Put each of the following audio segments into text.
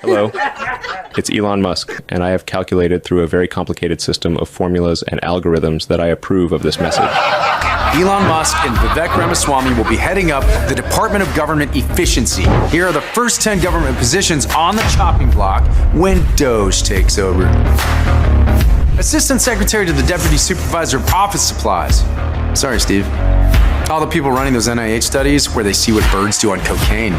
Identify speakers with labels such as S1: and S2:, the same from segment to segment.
S1: Hello, it's Elon Musk, and I have calculated through a very complicated system of formulas and algorithms that I approve of this message.
S2: Elon Musk and Vivek Ramaswamy will be heading up the Department of Government Efficiency. Here are the first 10 government positions on the chopping block when Doge takes over. Assistant Secretary to the Deputy Supervisor of Office Supplies. Sorry, Steve. All the people running those NIH studies where they see what birds do on cocaine.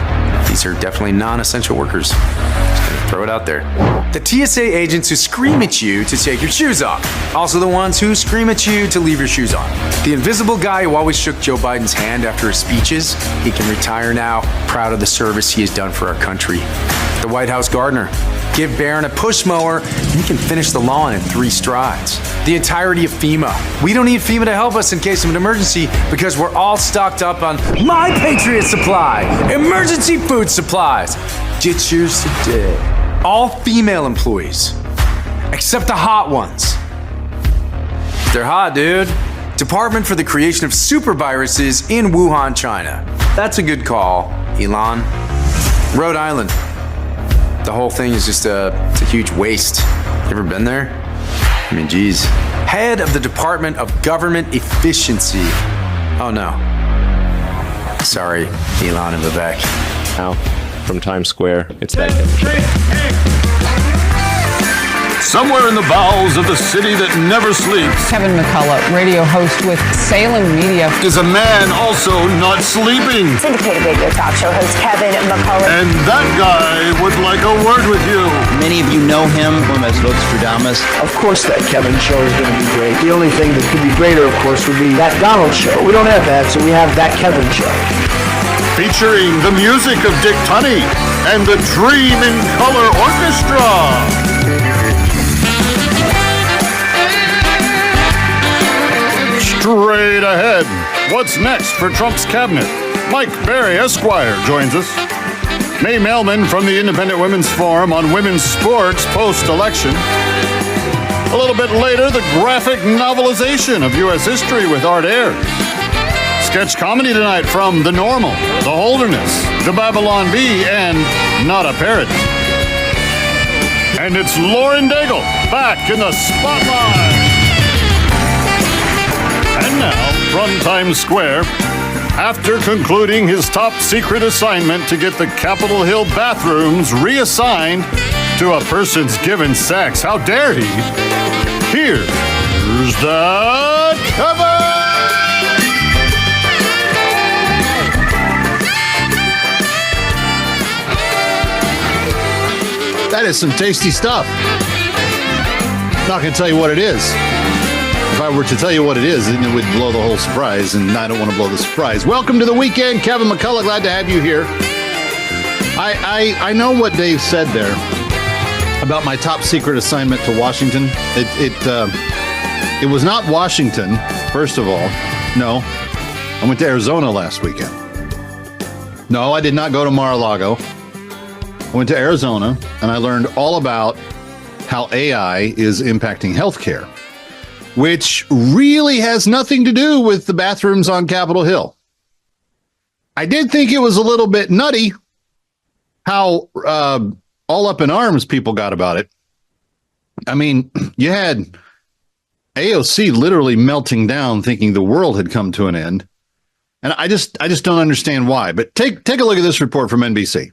S2: These are definitely non-essential workers. Just gonna throw it out there. The TSA agents who scream at you to take your shoes off. Also the ones who scream at you to leave your shoes on. The invisible guy who always shook Joe Biden's hand after his speeches. He can retire now, proud of the service he has done for our country. The White House gardener. Give Barron a push mower, and he can finish the lawn in 3 strides. The entirety of FEMA. We don't need FEMA to help us in case of an emergency because we're all stocked up on My Patriot Supply, emergency food supplies. Get yours today. All female employees, except the hot ones. They're hot, dude. Department for the Creation of Super Viruses in Wuhan, China. That's a good call, Elon. Rhode Island. The whole thing is just it's a huge waste. You ever been there? I mean, geez. Head of the Department of Government Efficiency. Oh no. Sorry, Elon and Vivek.
S1: Now, from Times Square, it's that Kevin Show.
S3: Somewhere in the bowels of the city that never sleeps,
S4: Kevin McCullough, radio host with Salem Media,
S3: is a man also not sleeping.
S5: Syndicated radio talk show host Kevin McCullough.
S3: And that guy would like a word with you.
S6: Many of you know him as Nostradamus.
S7: Of course that Kevin show is going to be great. The only thing that could be greater, of course, would be that Donald show. We don't have that, so we have that Kevin show.
S3: Featuring the music of Dick Tunney and the Dream in Color Orchestra. Straight ahead. What's next for Trump's cabinet? Mike Berry, Esquire, joins us. May Mailman from the Independent Women's Forum on women's sports post-election. A little bit later, the graphic novelization of U.S. history with Art Aiyrs. Sketch comedy tonight from The Normal, The Holderness, The Babylon Bee, and Not a Parrot. And it's Lauren Daigle back in the spotlight. And now, from Times Square, after concluding his top secret assignment to get the Capitol Hill bathrooms reassigned to a person's given sex, how dare he? Here's the cover!
S8: That is some tasty stuff. Not going to tell you what it is. If I were to tell you what it is, then it would blow the whole surprise, and I don't want to blow the surprise. Welcome to the weekend, Kevin McCullough. Glad to have you here. I know what Dave said there about my top secret assignment to Washington. It was not Washington, first of all. No, I went to Arizona last weekend. No, I did not go to Mar-a-Lago. I went to Arizona, and I learned all about how AI is impacting healthcare, which really has nothing to do with the bathrooms on Capitol Hill. I did think it was a little bit nutty how all up in arms people got about it. I mean, you had AOC literally melting down, thinking the world had come to an end. And I just don't understand why. But take a look at this report from NBC.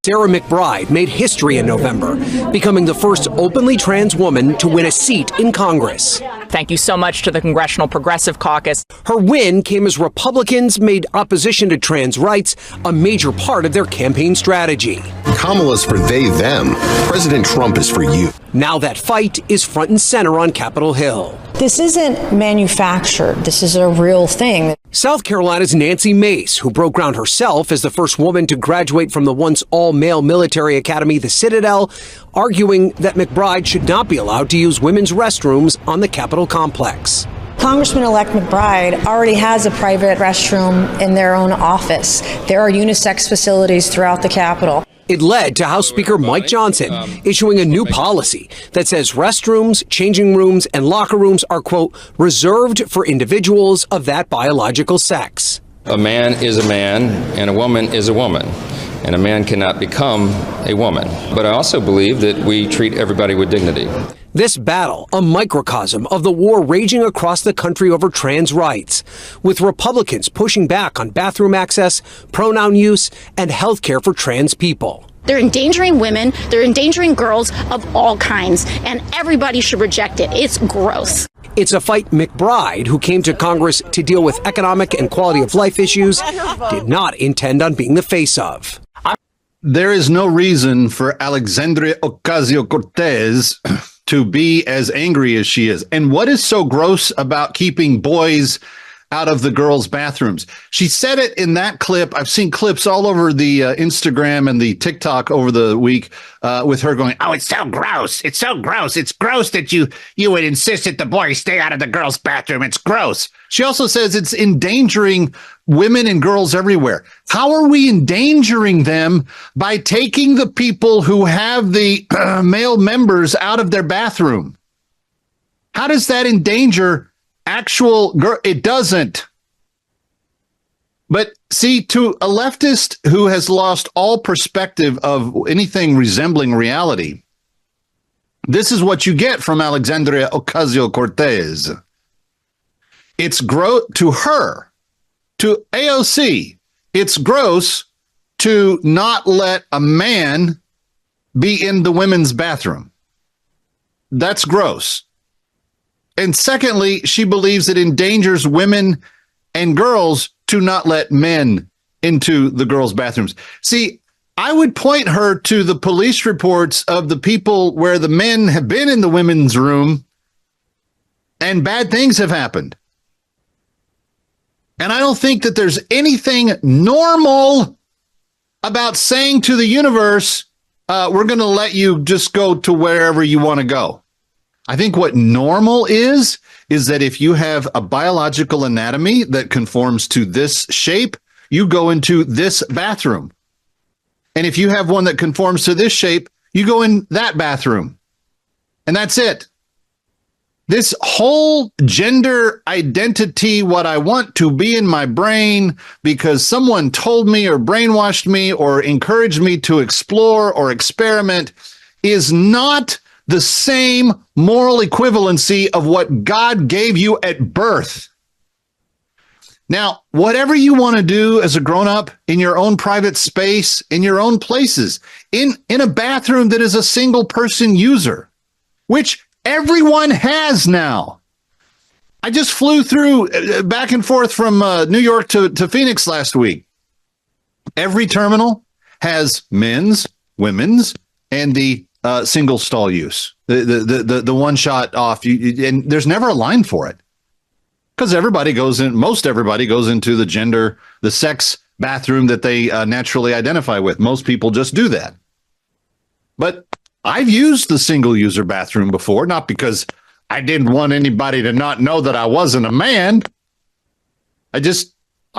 S9: Sarah McBride made history in November, becoming the first openly trans woman to win a seat in Congress.
S10: Thank you so much to the Congressional Progressive Caucus.
S9: Her win came as Republicans made opposition to trans rights a major part of their campaign strategy.
S11: Kamala's for they, them. President Trump is for you.
S9: Now that fight is front and center on Capitol Hill.
S12: This isn't manufactured. This is a real thing.
S9: South Carolina's Nancy Mace, who broke ground herself as the first woman to graduate from the once all-male military academy, the Citadel, arguing that McBride should not be allowed to use women's restrooms on the Capitol complex.
S12: Congressman-elect McBride already has a private restroom in their own office. There are unisex facilities throughout the Capitol.
S9: It led to House Speaker Mike Johnson issuing a new policy that says restrooms, changing rooms, and locker rooms are, quote, reserved for individuals of that biological sex.
S13: A man is a man and a woman is a woman. and a man cannot become a woman. But I also believe that we treat everybody with dignity.
S9: This battle, a microcosm of the war raging across the country over trans rights, with Republicans pushing back on bathroom access, pronoun use, and health care for trans people.
S14: They're endangering women, they're endangering girls of all kinds, and everybody should reject it. It's gross.
S9: It's a fight McBride, who came to Congress to deal with economic and quality of life issues, did not intend on being the face of.
S8: There is no reason for Alexandria Ocasio-Cortez to be as angry as she is. And what is so gross about keeping boys out of the girls' bathrooms? She said it in that clip. I've seen clips all over the Instagram and the TikTok over the week with her going, "Oh, it's so gross. It's so gross. It's gross that you would insist that the boys stay out of the girls' bathroom. It's gross." She also says it's endangering women and girls everywhere. How are we endangering them by taking the people who have the male members out of their bathroom? How does that endanger actual girl? It doesn't. But see, to a leftist who has lost all perspective of anything resembling reality, this is what you get from Alexandria Ocasio-Cortez. It's gross to her, to AOC. It's gross to not let a man be in the women's bathroom. That's gross. And secondly, she believes it endangers women and girls to not let men into the girls' bathrooms. See, I would point her to the police reports of the people where the men have been in the women's room and bad things have happened. And I don't think that there's anything normal about saying to the universe, we're going to let you just go to wherever you want to go. I think what normal is that if you have a biological anatomy that conforms to this shape, you go into this bathroom. And if you have one that conforms to this shape, you go in that bathroom. And that's it. This whole gender identity, what I want to be in my brain because someone told me or brainwashed me or encouraged me to explore or experiment, is not the same moral equivalency of what God gave you at birth. Now, whatever you want to do as a grown-up in your own private space, in your own places, in a bathroom that is a single person user, which everyone has now. I just flew through back and forth from New York to Phoenix last week. Every terminal has men's, women's, and the single stall use, the one shot off. And there's never a line for it because everybody goes in. Most everybody goes into the sex bathroom that they naturally identify with. Most people just do that. But I've used the single user bathroom before, not because I didn't want anybody to not know that I wasn't a man. I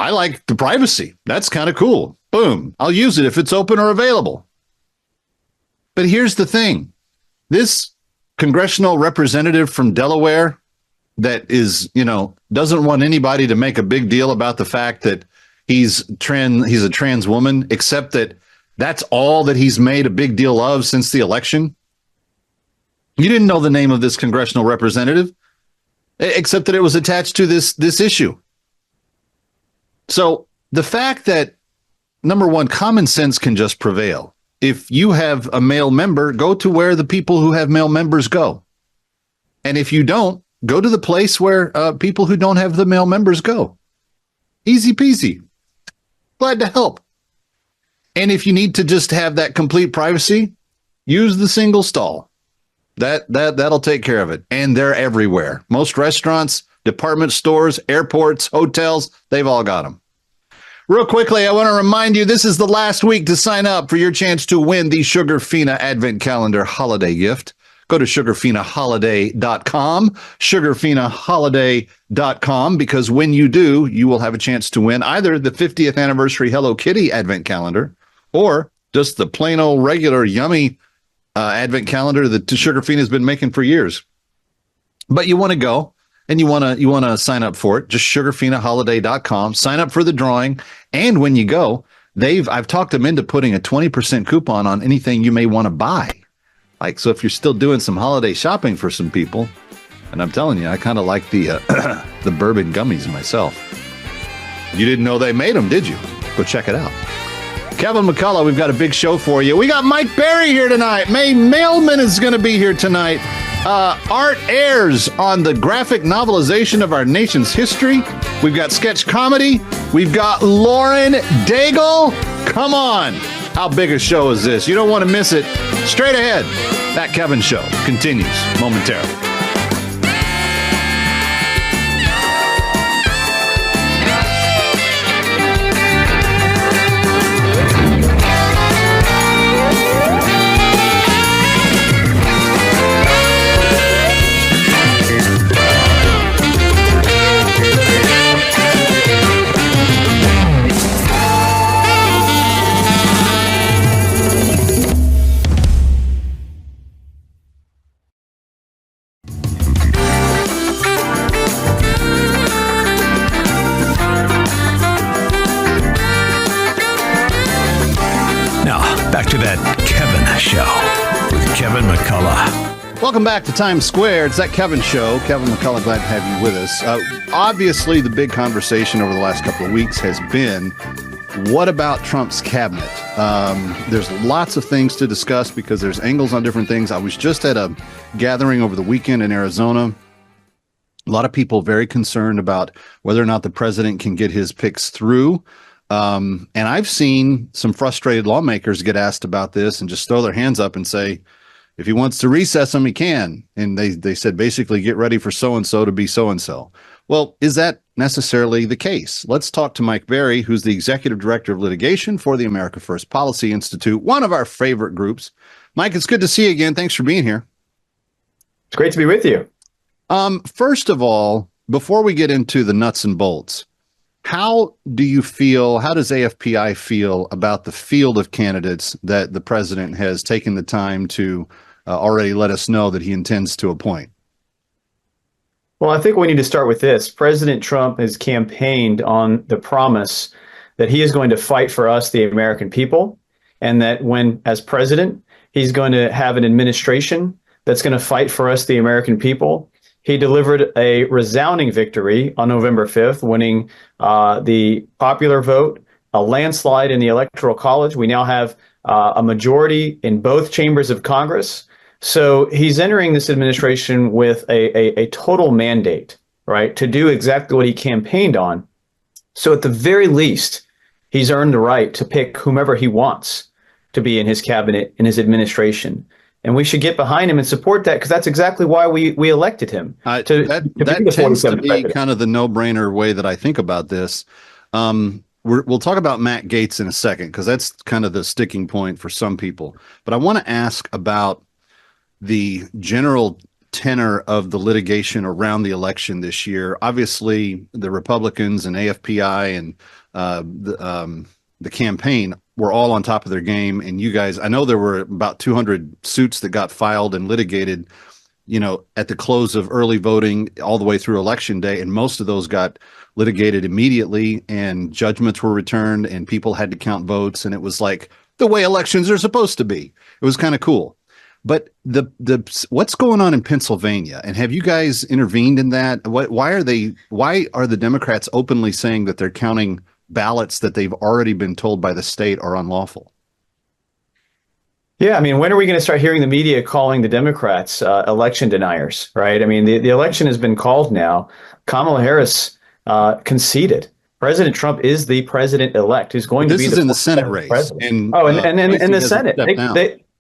S8: like the privacy. That's kind of cool. Boom. I'll use it if it's open or available. But here's the thing. This congressional representative from Delaware that is, doesn't want anybody to make a big deal about the fact that he's a trans woman, except that that's all that he's made a big deal of since the election. You didn't know the name of this congressional representative, except that it was attached to this issue. So the fact that, number one, common sense can just prevail. If you have a male member, go to where the people who have male members go. And if you don't, go to the place where people who don't have the male members go. Easy peasy. Glad to help. And if you need to just have that complete privacy, use the single stall. That'll take care of it. And they're everywhere. Most restaurants, department stores, airports, hotels, they've all got them. Real quickly, I want to remind you, this is the last week to sign up for your chance to win the Sugar Fina Advent Calendar holiday gift. Go to sugarfinaholiday.com, sugarfinaholiday.com, because when you do, you will have a chance to win either the 50th anniversary Hello Kitty Advent Calendar or just the plain old regular yummy Advent Calendar that Sugar Fina has been making for years. But you want to go and you want to sign up for it. Just sugarfinaholiday.com. Sign up for the drawing. And when you go, I've talked them into putting a 20% coupon on anything you may want to buy. Like, so if you're still doing some holiday shopping for some people, and I'm telling you, I kind of like the the bourbon gummies myself. You didn't know they made them, did you? Go check it out. Kevin McCullough, we've got a big show for you. We got Mike Berry here tonight. May Mailman is going to be here tonight. Art Aiyrs on the graphic novelization of our nation's history. We've got sketch comedy. We've got Lauren Daigle. Come on. How big a show is this? You don't want to miss it. Straight ahead. That Kevin Show continues momentarily.
S15: To that Kevin Show with Kevin McCullough.
S8: Welcome back to Times Square. It's that Kevin Show. Kevin McCullough, glad to have you with us. Obviously, the big conversation over the last couple of weeks has been, what about Trump's cabinet? There's lots of things to discuss because there's angles on different things. I was just at a gathering over the weekend in Arizona. A lot of people very concerned about whether or not the president can get his picks through. And I've seen some frustrated lawmakers get asked about this and just throw their hands up and say, if he wants to recess them, he can. And they said, basically, get ready for so-and-so to be so-and-so. Well, is that necessarily the case? Let's talk to Mike Berry, who's the executive director of litigation for the America First Policy Institute, one of our favorite groups. Mike, it's good to see you again. Thanks for being here.
S16: It's great to be with you.
S8: First of all, before we get into the nuts and bolts, how do you feel, how does AFPI feel about the field of candidates that the president has taken the time to already let us know that he intends to appoint?
S16: Well, I think we need to start with this. President Trump has campaigned on the promise that he is going to fight for us, the American people, and that when, as president, he's going to have an administration that's going to fight for us, the American people. He delivered a resounding victory on November 5th, winning the popular vote, a landslide in the Electoral College. We now have a majority in both chambers of Congress. So he's entering this administration with a total mandate, right, to do exactly what he campaigned on. So at the very least, he's earned the right to pick whomever he wants to be in his cabinet, in his administration. And we should get behind him and support that, because that's exactly why we elected him.
S8: That tends to be kind of the no-brainer way that I think about this. We'll talk about Matt Gaetz in a second, because that's kind of the sticking point for some people. But I want to ask about the general tenor of the litigation around the election this year. Obviously, the Republicans and AFPI and the campaign were all on top of their game. And you guys, I know there were about 200 suits that got filed and litigated, you know, at the close of early voting all the way through Election Day. And most of those got litigated immediately, and judgments were returned and people had to count votes. And it was like the way elections are supposed to be. It was kind of cool. But what's going on in Pennsylvania? And have you guys intervened in that? Why are the Democrats openly saying that they're counting ballots that they've already been told by the state are unlawful?
S16: Yeah, I mean, when are we going to start hearing the media calling the Democrats election deniers, right? I mean, the election has been called now. Kamala Harris conceded. President Trump is the president-elect who's going to be the
S8: in the Senate race.
S16: And in the Senate,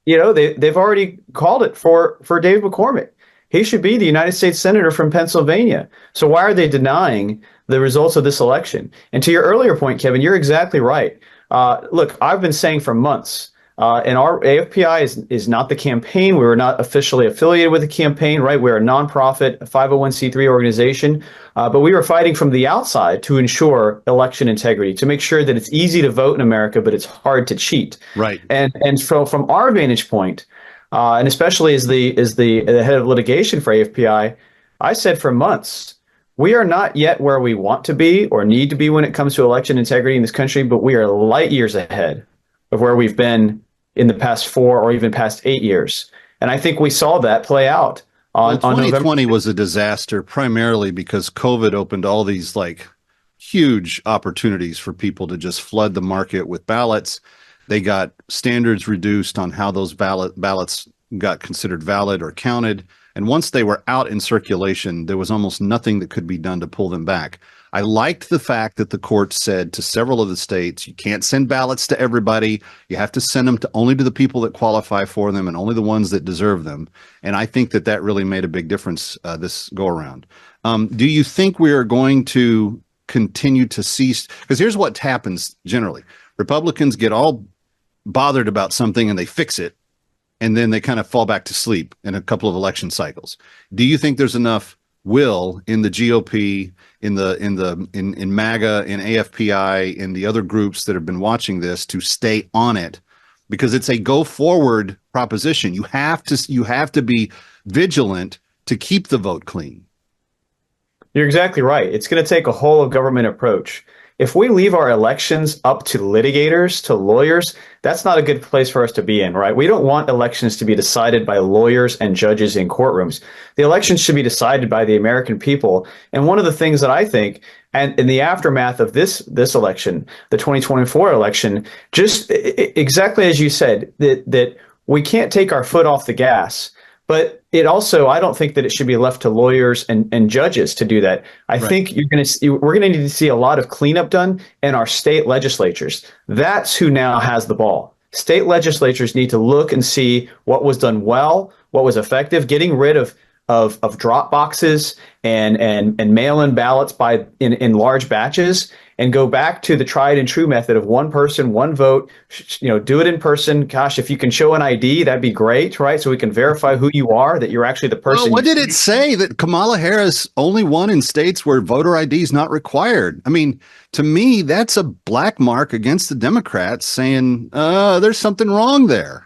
S16: they've already called it for Dave McCormick. He should be the United States Senator from Pennsylvania. So why are they denying the results of this election? And to your earlier point, Kevin, you're exactly right. Look, I've been saying for months, and our AFPI is not the campaign. We were not officially affiliated with the campaign, right? We're a nonprofit, a 501c3 organization, but we were fighting from the outside to ensure election integrity, to make sure that it's easy to vote in America, but it's hard to cheat.
S8: Right.
S16: And so from our vantage point, and especially as the head of litigation for AFPI, I said for months, we are not yet where we want to be or need to be when it comes to election integrity in this country, but we are light years ahead of where we've been in the past 4 or even past 8 years. And I think we saw that play out on
S8: 2020 was a disaster, primarily because COVID opened all these like huge opportunities for people to just flood the market with ballots. They got standards reduced on how those ballots got considered valid or counted. And once they were out in circulation, there was almost nothing that could be done to pull them back. I liked the fact that the court said to several of the states, you can't send ballots to everybody. You have to send them to only to the people that qualify for them and only the ones that deserve them. And I think that that really made a big difference this go around. Do you think we are going to continue to see, because here's what happens generally. Republicans get all bothered about something and they fix it, and then they kind of fall back to sleep in a couple of election cycles. Do you think there's enough will in the GOP, in MAGA, in AFPI, in the other groups that have been watching this to stay on it? Because it's a go forward proposition. You have to be vigilant to keep the vote clean.
S16: You're exactly right. It's going to take a whole of government approach. If we leave our elections up to litigators, to lawyers, that's not a good place for us to be in, right? We don't want elections to be decided by lawyers and judges in courtrooms. The elections should be decided by the American people. And one of the things that I think, and in the aftermath of this election, the 2024 election, just exactly as you said, that we can't take our foot off the gas. But it also, I don't think that it should be left to lawyers and judges to do that. I think we're going to need to see a lot of cleanup done in our state legislatures. That's who now has the ball. State legislatures need to look and see what was done well, what was effective, getting rid of drop boxes and mail-in ballots in large batches, and go back to the tried and true method of one person, one vote. Do it in person. Gosh, if you can show an ID, that'd be great, right? So we can verify who you are, that you're actually the person.
S8: Well, what did it say that Kamala Harris only won in states where voter ID is not required? I mean, to me, that's a black mark against the Democrats saying there's something wrong there.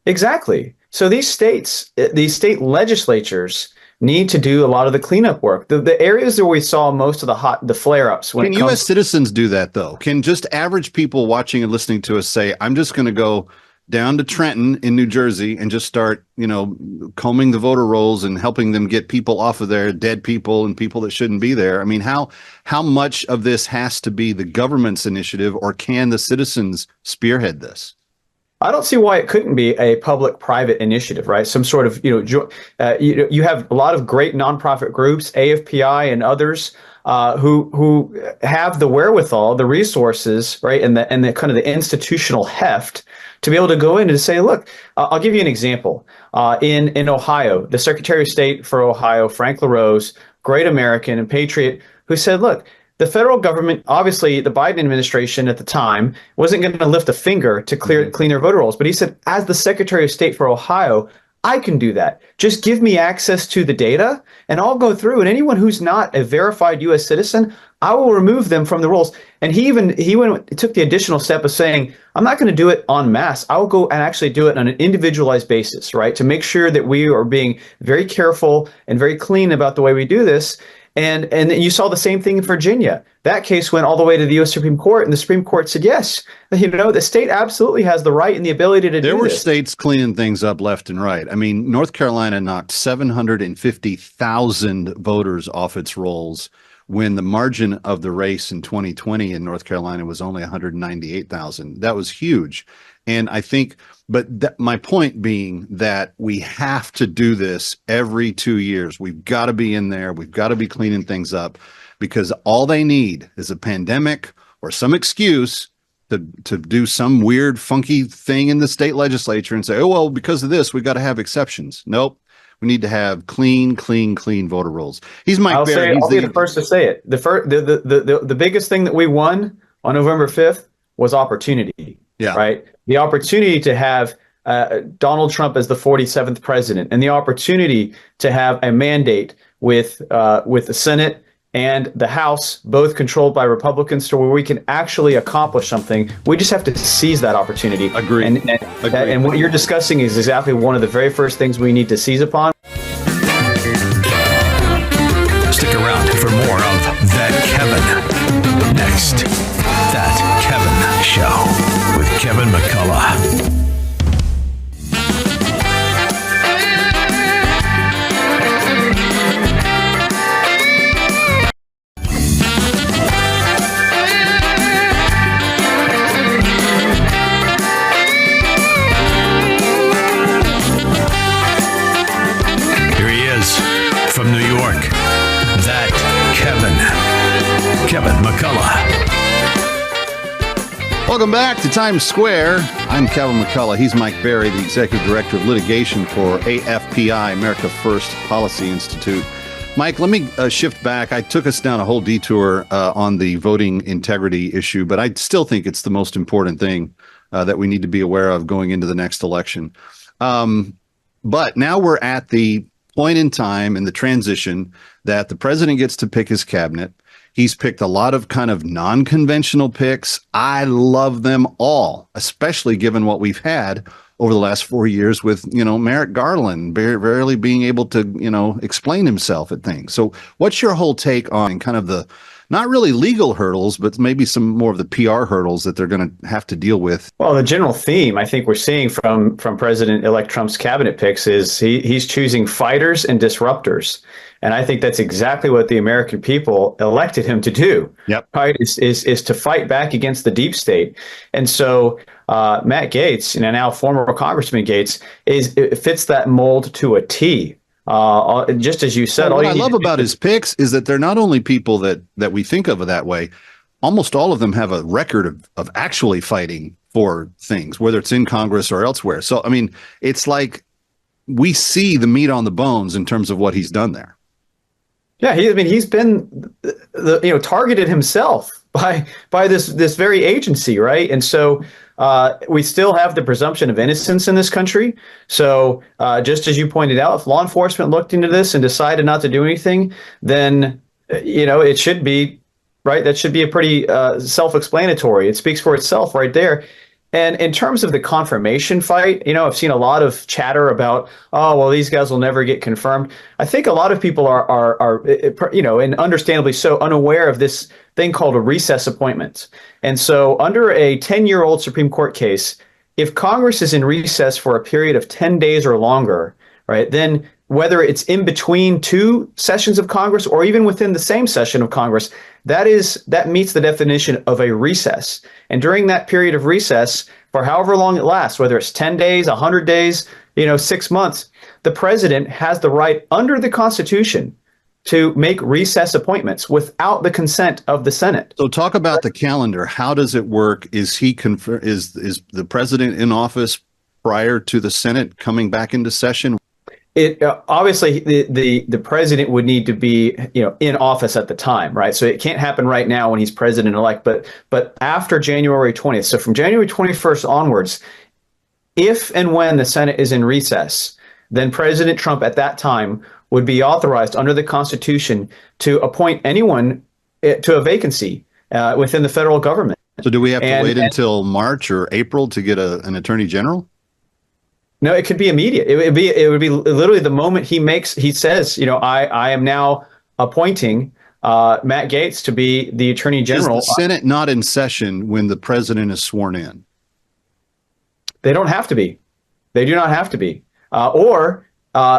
S16: Exactly. So these state legislatures need to do a lot of the cleanup work. The areas where we saw most of the flare-ups.
S8: Can U.S. citizens do that, though? Can just average people watching and listening to us say, I'm just going to go down to Trenton in New Jersey and just start, combing the voter rolls and helping them get people off of there, dead people and people that shouldn't be there? I mean, how much of this has to be the government's initiative, or can the citizens spearhead this?
S16: I don't see why it couldn't be a public-private initiative, right? Some sort of, you have a lot of great nonprofit groups, AFPI and others, who have the wherewithal, the resources, right, and the kind of the institutional heft to be able to go in and say, look, I'll give you an example. In Ohio, the Secretary of State for Ohio, Frank LaRose, great American and patriot, who said, look, the federal government, obviously the Biden administration at the time, wasn't going to lift a finger to clean their voter rolls. But he said, as the Secretary of State for Ohio, I can do that. Just give me access to the data and I'll go through. And anyone who's not a verified U.S. citizen, I will remove them from the rolls. And he took the additional step of saying, I'm not going to do it en masse. I will go and actually do it on an individualized basis, right? To make sure that we are being very careful and very clean about the way we do this. And you saw the same thing in Virginia. That case went all the way to the U.S. Supreme Court, and the Supreme Court said, yes, the state absolutely has the right and the ability to do this.
S8: There were states cleaning things up left and right. I mean, North Carolina knocked 750,000 voters off its rolls when the margin of the race in 2020 in North Carolina was only 198,000. That was huge. And I think, my point being that we have to do this every 2 years. We've got to be in there. We've got to be cleaning things up, because all they need is a pandemic or some excuse to do some weird, funky thing in the state legislature and say, oh, well, because of this, we've got to have exceptions. Nope. We need to have clean voter rolls. He's Mike Barry.
S16: I'll be the first to say it. The biggest thing that we won on November 5th was opportunity. Yeah. Right. The opportunity to have Donald Trump as the 47th president, and the opportunity to have a mandate with the Senate and the House, both controlled by Republicans, to where we can actually accomplish something. We just have to seize that opportunity.
S8: Agree.
S16: And what you're discussing is exactly one of the very first things we need to seize upon.
S15: Stick around. next. That Kevin Show with Kevin McCullough. From New York, that Kevin McCullough.
S8: Welcome back to Times Square. I'm Kevin McCullough. He's Mike Berry, the Executive Director of Litigation for AFPI, America First Policy Institute. Mike, let me shift back. I took us down a whole detour on the voting integrity issue, but I still think it's the most important thing that we need to be aware of going into the next election. But now we're at the point in time in the transition that the president gets to pick his cabinet. He's picked a lot of kind of non-conventional picks. I love them all, especially given what we've had over the last 4 years with, Merrick Garland barely being able to, explain himself at things. So what's your whole take on kind of the, not really legal hurdles, but maybe some more of the PR hurdles that they're going to have to deal with?
S16: Well, the general theme I think we're seeing from President-elect Trump's cabinet picks is he's choosing fighters and disruptors. And I think that's exactly what the American people elected him to do.
S8: Yep.
S16: Right? Is to fight back against the deep state. And so Matt Gaetz, now former Congressman Gaetz, fits that mold to a T. Just as you said,
S8: what I love about his picks is that they're not only people that we think of that way. Almost all of them have a record of actually fighting for things, whether it's in Congress or elsewhere. So, I mean, it's like we see the meat on the bones in terms of what he's done there.
S16: Yeah, he's been targeted himself by this very agency, right? And so we still have the presumption of innocence in this country. So just as you pointed out, if law enforcement looked into this and decided not to do anything, then it should be right. That should be a pretty self-explanatory. It speaks for itself right there. And in terms of the confirmation fight, I've seen a lot of chatter about, oh, well, these guys will never get confirmed. I think a lot of people are and understandably so, unaware of this thing called a recess appointment. And so under a 10-year-old Supreme Court case, if Congress is in recess for a period of 10 days or longer, right, then whether it's in between two sessions of Congress or even within the same session of Congress, that meets the definition of a recess. And during that period of recess, for however long it lasts, whether it's 10 days, 100 days, 6 months, the president has the right under the Constitution to make recess appointments without the consent of the Senate.
S8: So talk about the calendar. How does it work? Is the president in office prior to the Senate coming back into session?
S16: It obviously the president would need to be in office at the time, right? So it can't happen right now when he's president-elect, but after January 20th. So from January 21st onwards, if and when the Senate is in recess, then President Trump at that time would be authorized under the Constitution to appoint anyone to a vacancy within the federal government.
S8: So do we have to wait until March or April to get an attorney general?
S16: No, it could be immediate. It would be literally the moment he says, I am now appointing Matt Gaetz to be the attorney general.
S8: Is the Senate not in session when the president is sworn in?
S16: They don't have to be. They do not have to be.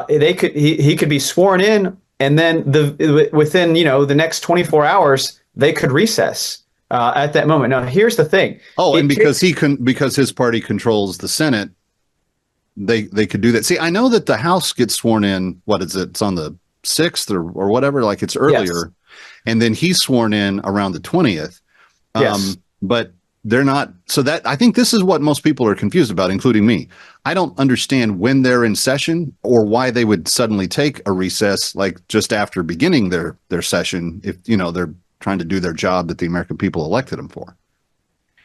S16: He could be sworn in, and then within the next 24 hours they could recess at that moment. Now, here's the thing.
S8: Oh, and because his party controls the Senate, they could do that. See, I know that the House gets sworn in. What is it? It's on the 6th or whatever. Like it's earlier, yes. And then he's sworn in around the 20th.
S16: Yes.
S8: But they're not. So that I think this is what most people are confused about, including me. I don't understand when they're in session or why they would suddenly take a recess, like just after beginning their session, if they're trying to do their job that the American people elected them for.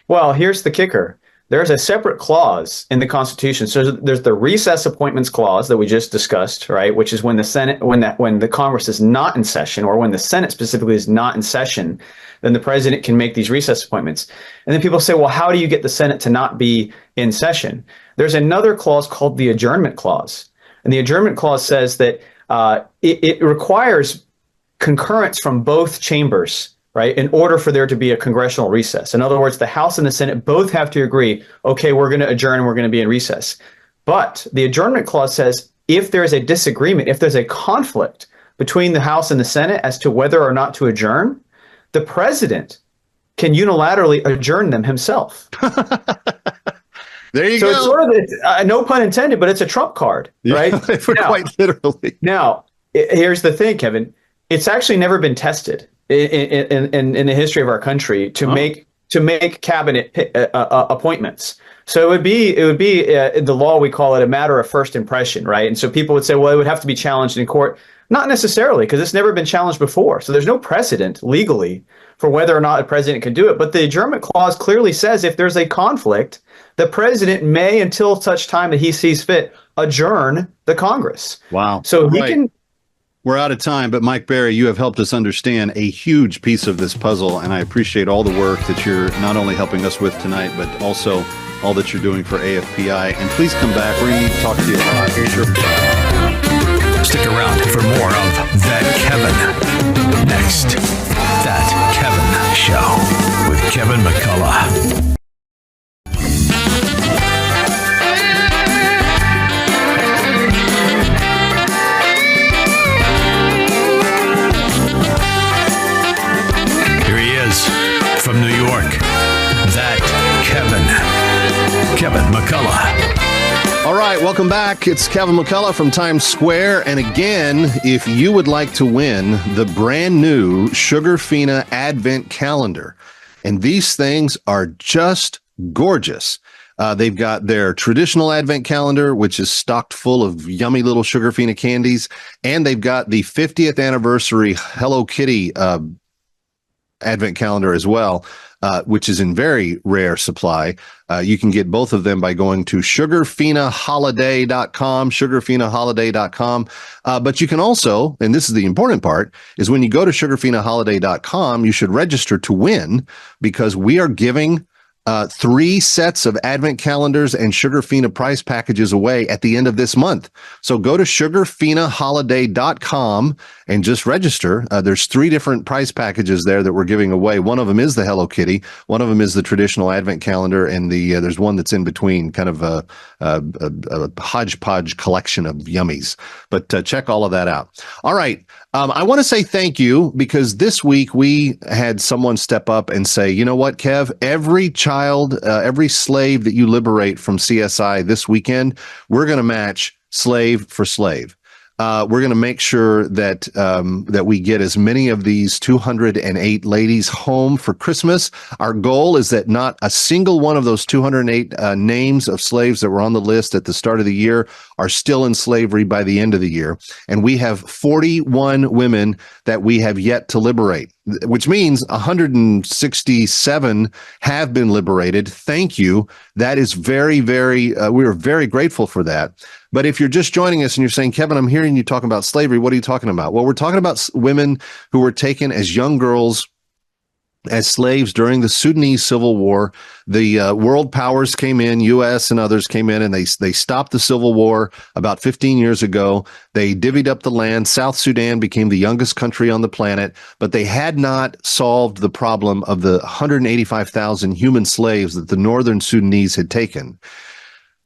S8: Well,
S16: here's the kicker. There's a separate clause in the Constitution. So there's the recess appointments clause that we just discussed, right? Which is when the Senate, when the Congress is not in session, or when the Senate specifically is not in session, then the president can make these recess appointments. And then people say, well, how do you get the Senate to not be in session? There's another clause called the adjournment clause. And the adjournment clause says that it requires concurrence from both chambers, right, in order for there to be a congressional recess. In other words, the House and the Senate both have to agree, okay, we're going to adjourn and we're going to be in recess. But the adjournment clause says if there's a disagreement, if there's a conflict between the House and the Senate as to whether or not to adjourn, the president can unilaterally adjourn them himself.
S8: There you
S16: so
S8: go.
S16: It's sort of, no pun intended, but it's a trump card, right?
S8: Quite literally.
S16: Now, here's the thing, Kevin. It's actually never been tested in the history of our country to make cabinet appointments. So it would be the law, we call it a matter of first impression, right? And so people would say, well, it would have to be challenged in court. Not necessarily, because it's never been challenged before. So there's no precedent legally for whether or not a president can do it. But the adjournment clause clearly says if there's a conflict, the president may, until such time that he sees fit, adjourn the Congress.
S8: Wow.
S16: So he can.
S8: We're out of time, but Mike Berry, you have helped us understand a huge piece of this puzzle, and I appreciate all the work that you're not only helping us with tonight, but also all that you're doing for AFPI. And please come back. We're going to talk to you a lot. Here's your...
S15: Stick around for more of That Kevin. Next, That Kevin Show with Kevin McCullough. Here he is from New York. That Kevin McCullough.
S8: All right, welcome back. It's Kevin McCullough from Times Square. And again, if you would like to win the brand new Sugarfina Advent Calendar, and these things are just gorgeous. They've got their traditional Advent Calendar, which is stocked full of yummy little Sugarfina candies. And they've got the 50th anniversary Hello Kitty Advent Calendar as well, which is in very rare supply. You can get both of them by going to sugarfinaholiday.com, sugarfinaholiday.com. But you can also, and this is the important part, is when you go to sugarfinaholiday.com, you should register to win, because we are giving 3 sets of Advent calendars and Sugarfina prize packages away at the end of this month. So go to sugarfinaholiday.com and just register. There's 3 different prize packages there that we're giving away. One of them is the Hello Kitty. One of them is the traditional Advent calendar, and there's one that's in between, kind of a hodgepodge collection of yummies. But check all of that out. All right. I want to say thank you, because this week we had someone step up and say, you know what, Kev, every child, every slave that you liberate from CSI this weekend, we're going to match slave for slave. We're going to make sure that that we get as many of these 208 ladies home for Christmas. Our goal is that not a single one of those 208 names of slaves that were on the list at the start of the year are still in slavery by the end of the year. And we have 41 women that we have yet to liberate, which means 167 have been liberated. Thank you. That is very, very, we are very grateful for that. But if you're just joining us and you're saying, Kevin, I'm hearing you talking about slavery, what are you talking about? Well, we're talking about women who were taken as young girls as slaves during the Sudanese Civil War. The world powers came in, U.S. and others came in, and they stopped the Civil War about 15 years ago. They divvied up the land. South Sudan became the youngest country on the planet, but they had not solved the problem of the 185,000 human slaves that the northern Sudanese had taken.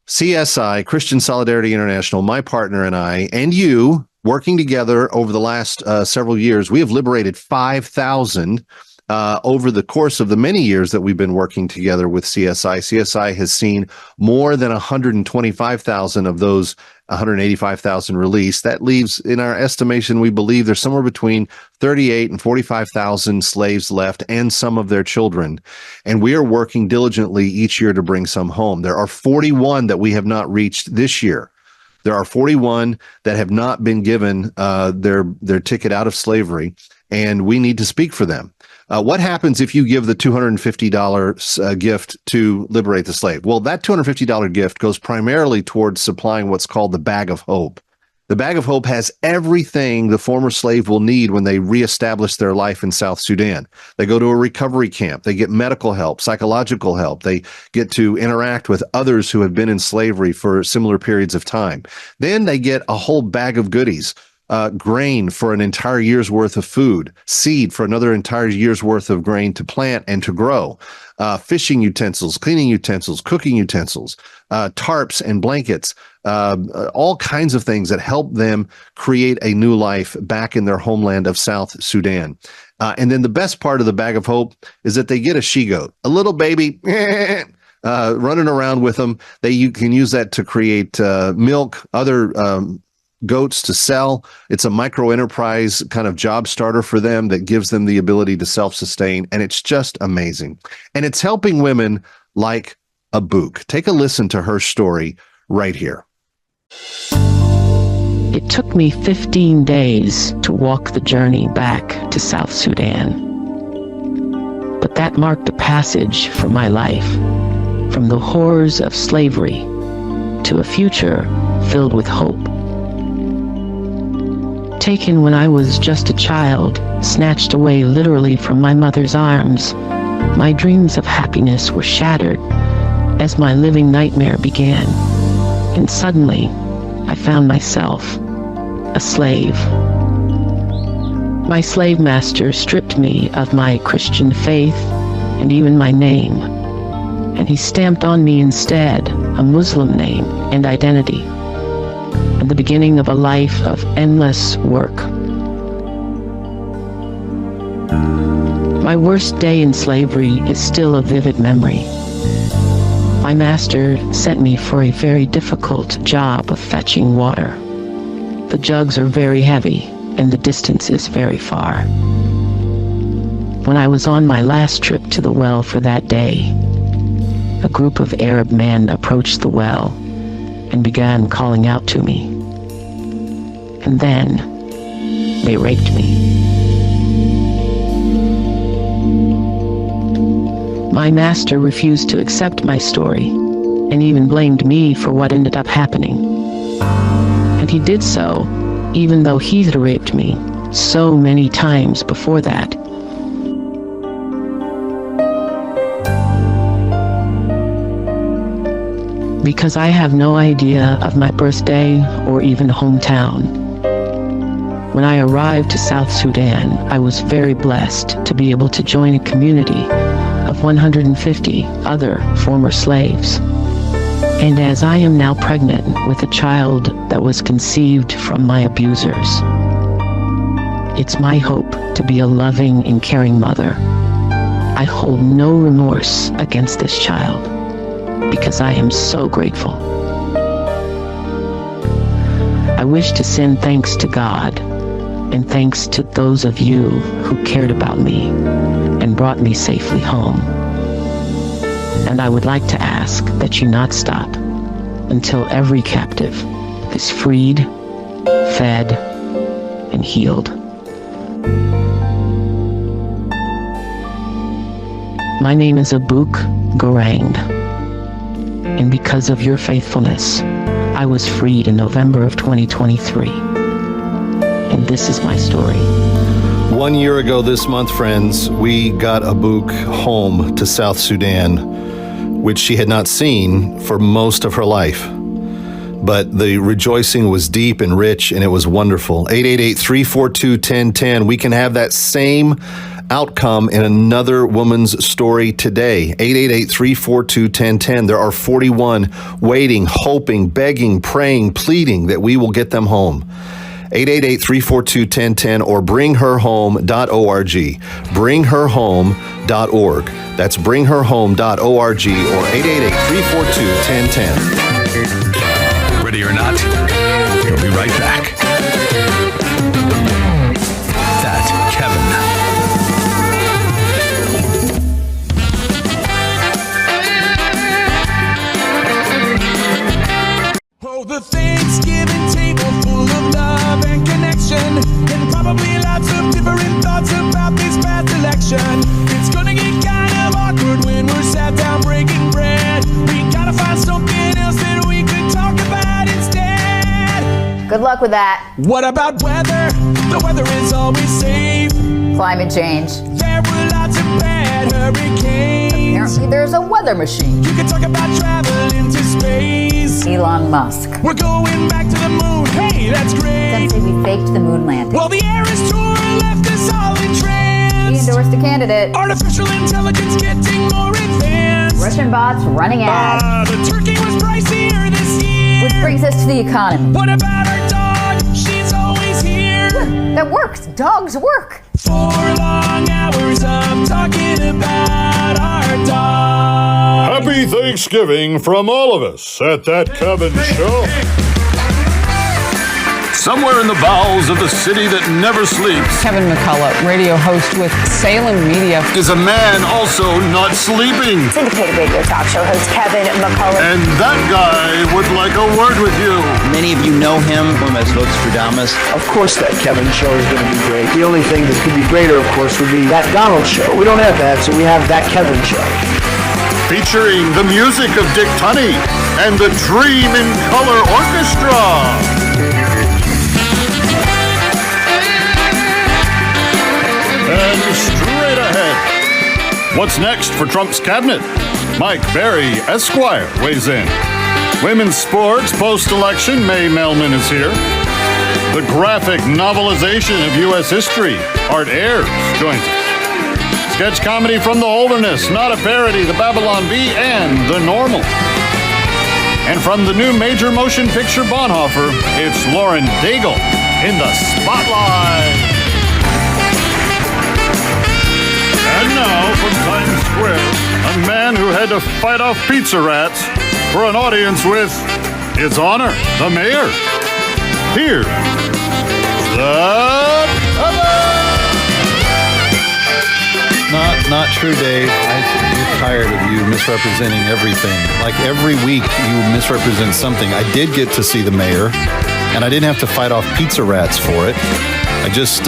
S8: CSI, Christian Solidarity International, my partner and I, and you, working together over the last several years, we have liberated 5,000 over the course of the many years that we've been working together with CSI. CSI has seen more than 125,000 of those 185,000 released. That leaves, in our estimation, we believe there's somewhere between 38 and 45,000 slaves left, and some of their children. And we are working diligently each year to bring some home. There are 41 that we have not reached this year. There are 41 that have not been given their ticket out of slavery, and we need to speak for them. What happens if you give the $250 gift to liberate the slave? Well, that $250 gift goes primarily towards supplying what's called the Bag of Hope. The Bag of Hope has everything the former slave will need when they reestablish their life in South Sudan. They go to a recovery camp. They get medical help, psychological help. They get to interact with others who have been in slavery for similar periods of time. Then they get a whole bag of goodies. grain for an entire year's worth of food, seed for another entire year's worth of grain to plant and to grow, fishing utensils, cleaning utensils, cooking utensils, tarps and blankets, all kinds of things that help them create a new life back in their homeland of South Sudan. And then the best part of the Bag of Hope is that they get a she-goat, a little baby running around with them. You can use that to create milk, other goats to sell. It's a micro enterprise kind of job starter for them that gives them the ability to self-sustain. And it's just amazing. And it's helping women like Abouk. Take a listen to her story right here.
S17: It took me 15 days to walk the journey back to South Sudan. But that marked a passage for my life, from the horrors of slavery to a future filled with hope. Taken when I was just a child, snatched away literally from my mother's arms, my dreams of happiness were shattered as my living nightmare began. And suddenly, I found myself a slave. My slave master stripped me of my Christian faith and even my name, and he stamped on me instead a Muslim name and identity, and the beginning of a life of endless work. My worst day in slavery is still a vivid memory. My master sent me for a very difficult job of fetching water. The jugs are very heavy, and the distance is very far. When I was on my last trip to the well for that day, a group of Arab men approached the well and began calling out to me. And then they raped me. My master refused to accept my story and even blamed me for what ended up happening. And he did so even though he had raped me so many times before that. Because I have no idea of my birthday or even hometown. When I arrived to South Sudan, I was very blessed to be able to join a community of 150 other former slaves. And as I am now pregnant with a child that was conceived from my abusers, it's my hope to be a loving and caring mother. I hold no remorse against this child because I am so grateful. I wish to send thanks to God and thanks to those of you who cared about me and brought me safely home. And I would like to ask that you not stop until every captive is freed, fed, and healed. My name is Abouk Garang, and because of your faithfulness, I was freed in November of 2023. And this is my story.
S8: 1 year ago this month, friends, we got Abouk home to South Sudan, which she had not seen for most of her life. But the rejoicing was deep and rich, and it was wonderful. 888-342-1010. We can have that same outcome in another woman's story today. 888-342-1010. There are 41 waiting, hoping, begging, praying, pleading that we will get them home. 888-342-1010 or bringherhome.org. Bringherhome.org. That's bringherhome.org or 888-342-1010.
S15: Ready or not, we'll be right back. That's Kevin.
S18: Oh, the Thanksgiving table full of love and connection, and probably lots of different thoughts about this past election. It's gonna get kind of awkward when we're sat down breaking bread. We gotta find something else that we could talk about instead.
S5: Good luck with that.
S18: What about weather? The weather is always safe.
S5: Climate change.
S18: There were lots of bad hurricanes.
S5: Apparently there's a weather machine.
S18: You could talk about travel into space. Aiyrs.
S5: Elon Musk.
S18: We're going back to the moon. Hey, that's great.
S5: Some say we faked the moon landing.
S18: Well, the Aiyrs tour left us all in trance.
S5: He endorsed a candidate.
S18: Artificial intelligence getting more advanced.
S5: Russian bots running ads.
S18: The turkey was pricier this year.
S5: Which brings us to the economy.
S18: What about our dog? She's always here.
S5: That works. Dogs work.
S18: 4 long hours of talking about our dog.
S3: Happy Thanksgiving from all of us at That Kevin Show. Somewhere in the bowels of the city that never sleeps
S4: Kevin McCullough, radio host with Salem Media,
S3: is a man also not sleeping.
S19: Syndicated radio talk show host Kevin McCullough.
S3: And that guy would like a word with you.
S6: Many of you know him as Vostradamus.
S7: Of course that Kevin show is going to be great. The only thing that could be greater, of course, would be That Donald Show. We don't have that, so we have That Kevin Show.
S3: Featuring the music of Dick Tunney and the Dream in Color Orchestra. And straight ahead, what's next for Trump's cabinet? Mike Berry, Esquire, weighs in. Women's sports post-election, May Mailman is here. The graphic novelization of U.S. history, Art Aiyrs, joins us. Sketch comedy from the Holderness, not a parody, The Babylon Bee, and The Normal. And from the new major motion picture Bonhoeffer, it's Lauren Daigle in the spotlight. And now, from Times Square, a man who had to fight off pizza rats for an audience with His Honor, the Mayor. Here's the
S8: Not true, Dave. I'm tired of you misrepresenting everything. Like every week, you misrepresent something. I did get to see the Mayor, and I didn't have to fight off pizza rats for it. I just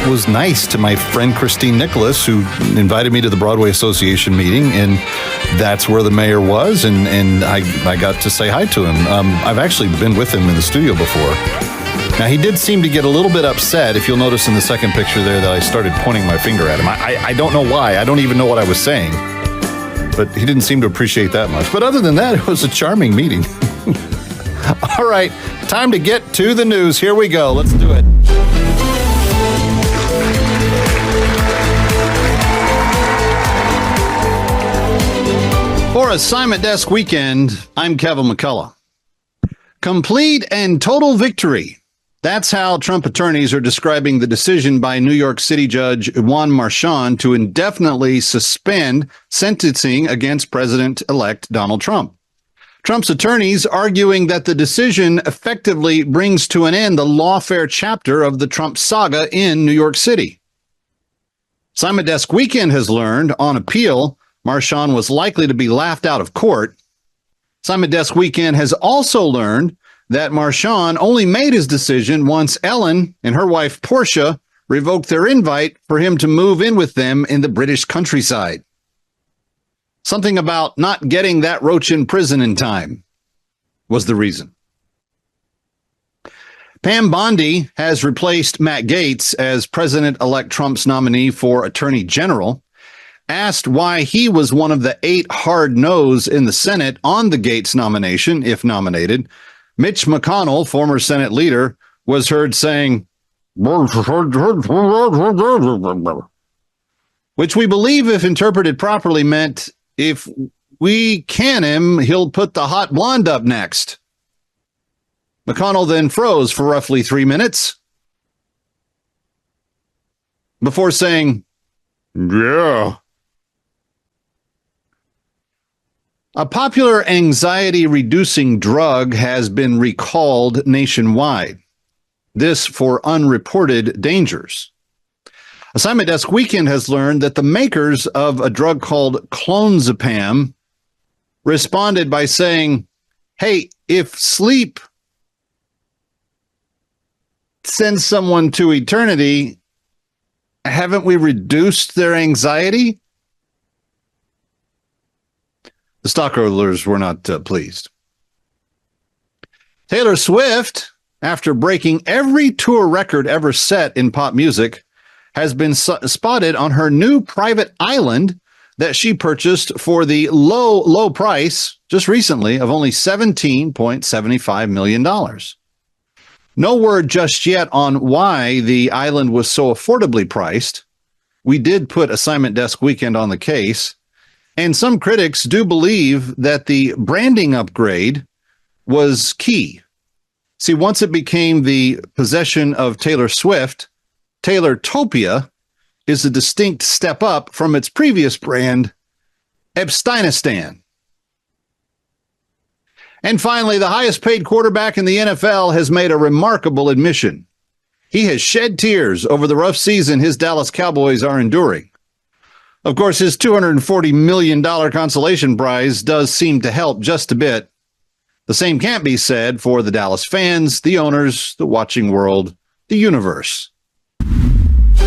S8: was nice to my friend Christine Nicholas, who invited me to the Broadway Association meeting, and that's where the Mayor was, and I got to say hi to him. I've actually been with him in the studio before. Now, he did seem to get a little bit upset, if you'll notice in the second picture there, that I started pointing my finger at him. I don't know why. I don't even know what I was saying. But he didn't seem to appreciate that much. But other than that, it was a charming meeting. All right, time to get to the news. Here we go. Let's do it. For Assignment Desk Weekend, I'm Kevin McCullough. Complete and total victory. That's how Trump attorneys are describing the decision by New York City Judge Juan Marchand to indefinitely suspend sentencing against President-elect Donald Trump. Trump's attorneys arguing that the decision effectively brings to an end the lawfare chapter of the Trump saga in New York City. Assignment Desk Weekend has learned on appeal Marchand was likely to be laughed out of court. Assignment Desk Weekend has also learned that Marchand only made his decision once Ellen and her wife Portia revoked their invite for him to move in with them in the British countryside. Something about not getting that roach in prison in time was the reason. Pam Bondi has replaced Matt Gaetz as President-elect Trump's nominee for Attorney General. Asked why he was one of the 8 hard no's in the Senate on the Gaetz nomination, if nominated, Mitch McConnell, former Senate leader, was heard saying, which we believe, if interpreted properly, meant if we can him, he'll put the hot blonde up next. McConnell then froze for roughly 3 minutes before saying, yeah. A popular anxiety-reducing drug has been recalled nationwide. This for unreported dangers. Assignment Desk Weekend has learned that the makers of a drug called clonazepam responded by saying, hey, if sleep sends someone to eternity, haven't we reduced their anxiety? The stockholders were not pleased. Taylor Swift, after breaking every tour record ever set in pop music, has been spotted on her new private island that she purchased for the low price just recently of only $17.75 million. No word just yet on why the island was so affordably priced. We did put Assignment Desk Weekend on the case, and some critics do believe that the branding upgrade was key. See, once it became the possession of Taylor Swift, Taylortopia is a distinct step up from its previous brand, Epsteinistan. And finally, the highest paid quarterback in the NFL has made a remarkable admission. He has shed tears over the rough season his Dallas Cowboys are enduring. Of course, his $240 million consolation prize does seem to help just a bit. The same can't be said for the Dallas fans, the owners, the watching world, the universe.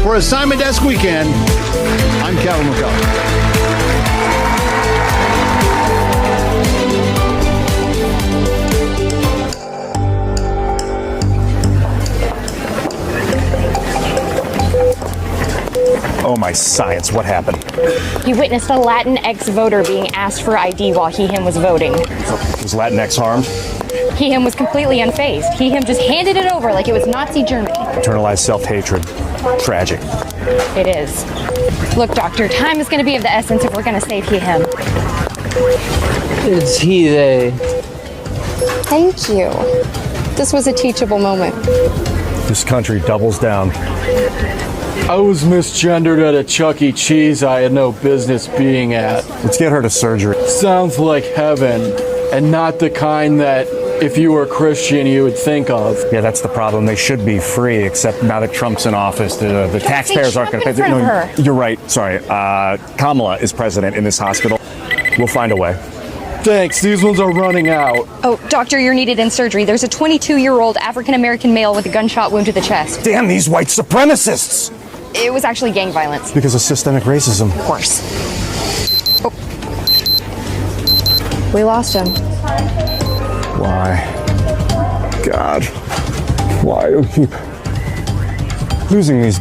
S8: For Assignment Desk Weekend, I'm Kevin McCullough.
S20: Oh, my science, what happened?
S21: He witnessed a Latinx voter being asked for ID while him was voting.
S20: Was Latinx harmed?
S21: Him was completely unfazed. Him just handed it over like it was Nazi Germany.
S20: Internalized self-hatred. Tragic.
S21: It is. Look, Doctor, time is going to be of the essence if we're going to save him.
S22: It's he, they.
S23: Thank you. This was a teachable moment.
S20: This country doubles down.
S24: I was misgendered at a Chuck E. Cheese I had no business being at.
S20: Let's get her to surgery.
S24: Sounds like heaven, and not the kind that, if you were Christian, you would think of.
S20: Yeah, that's the problem. They should be free, except now that Trump's in office, the taxpayers aren't going to pay.
S21: No,
S20: you're right. Sorry. Kamala is president in this hospital. We'll find a way.
S24: Thanks. These ones are running out.
S21: Oh, doctor, you're needed in surgery. There's a 22-year-old African-American male with a gunshot wound to the chest.
S20: Damn these white supremacists!
S21: It was actually gang violence.
S20: Because of systemic racism.
S21: Of course. Oh.
S23: We lost him.
S20: Why? God. Why do we keep losing these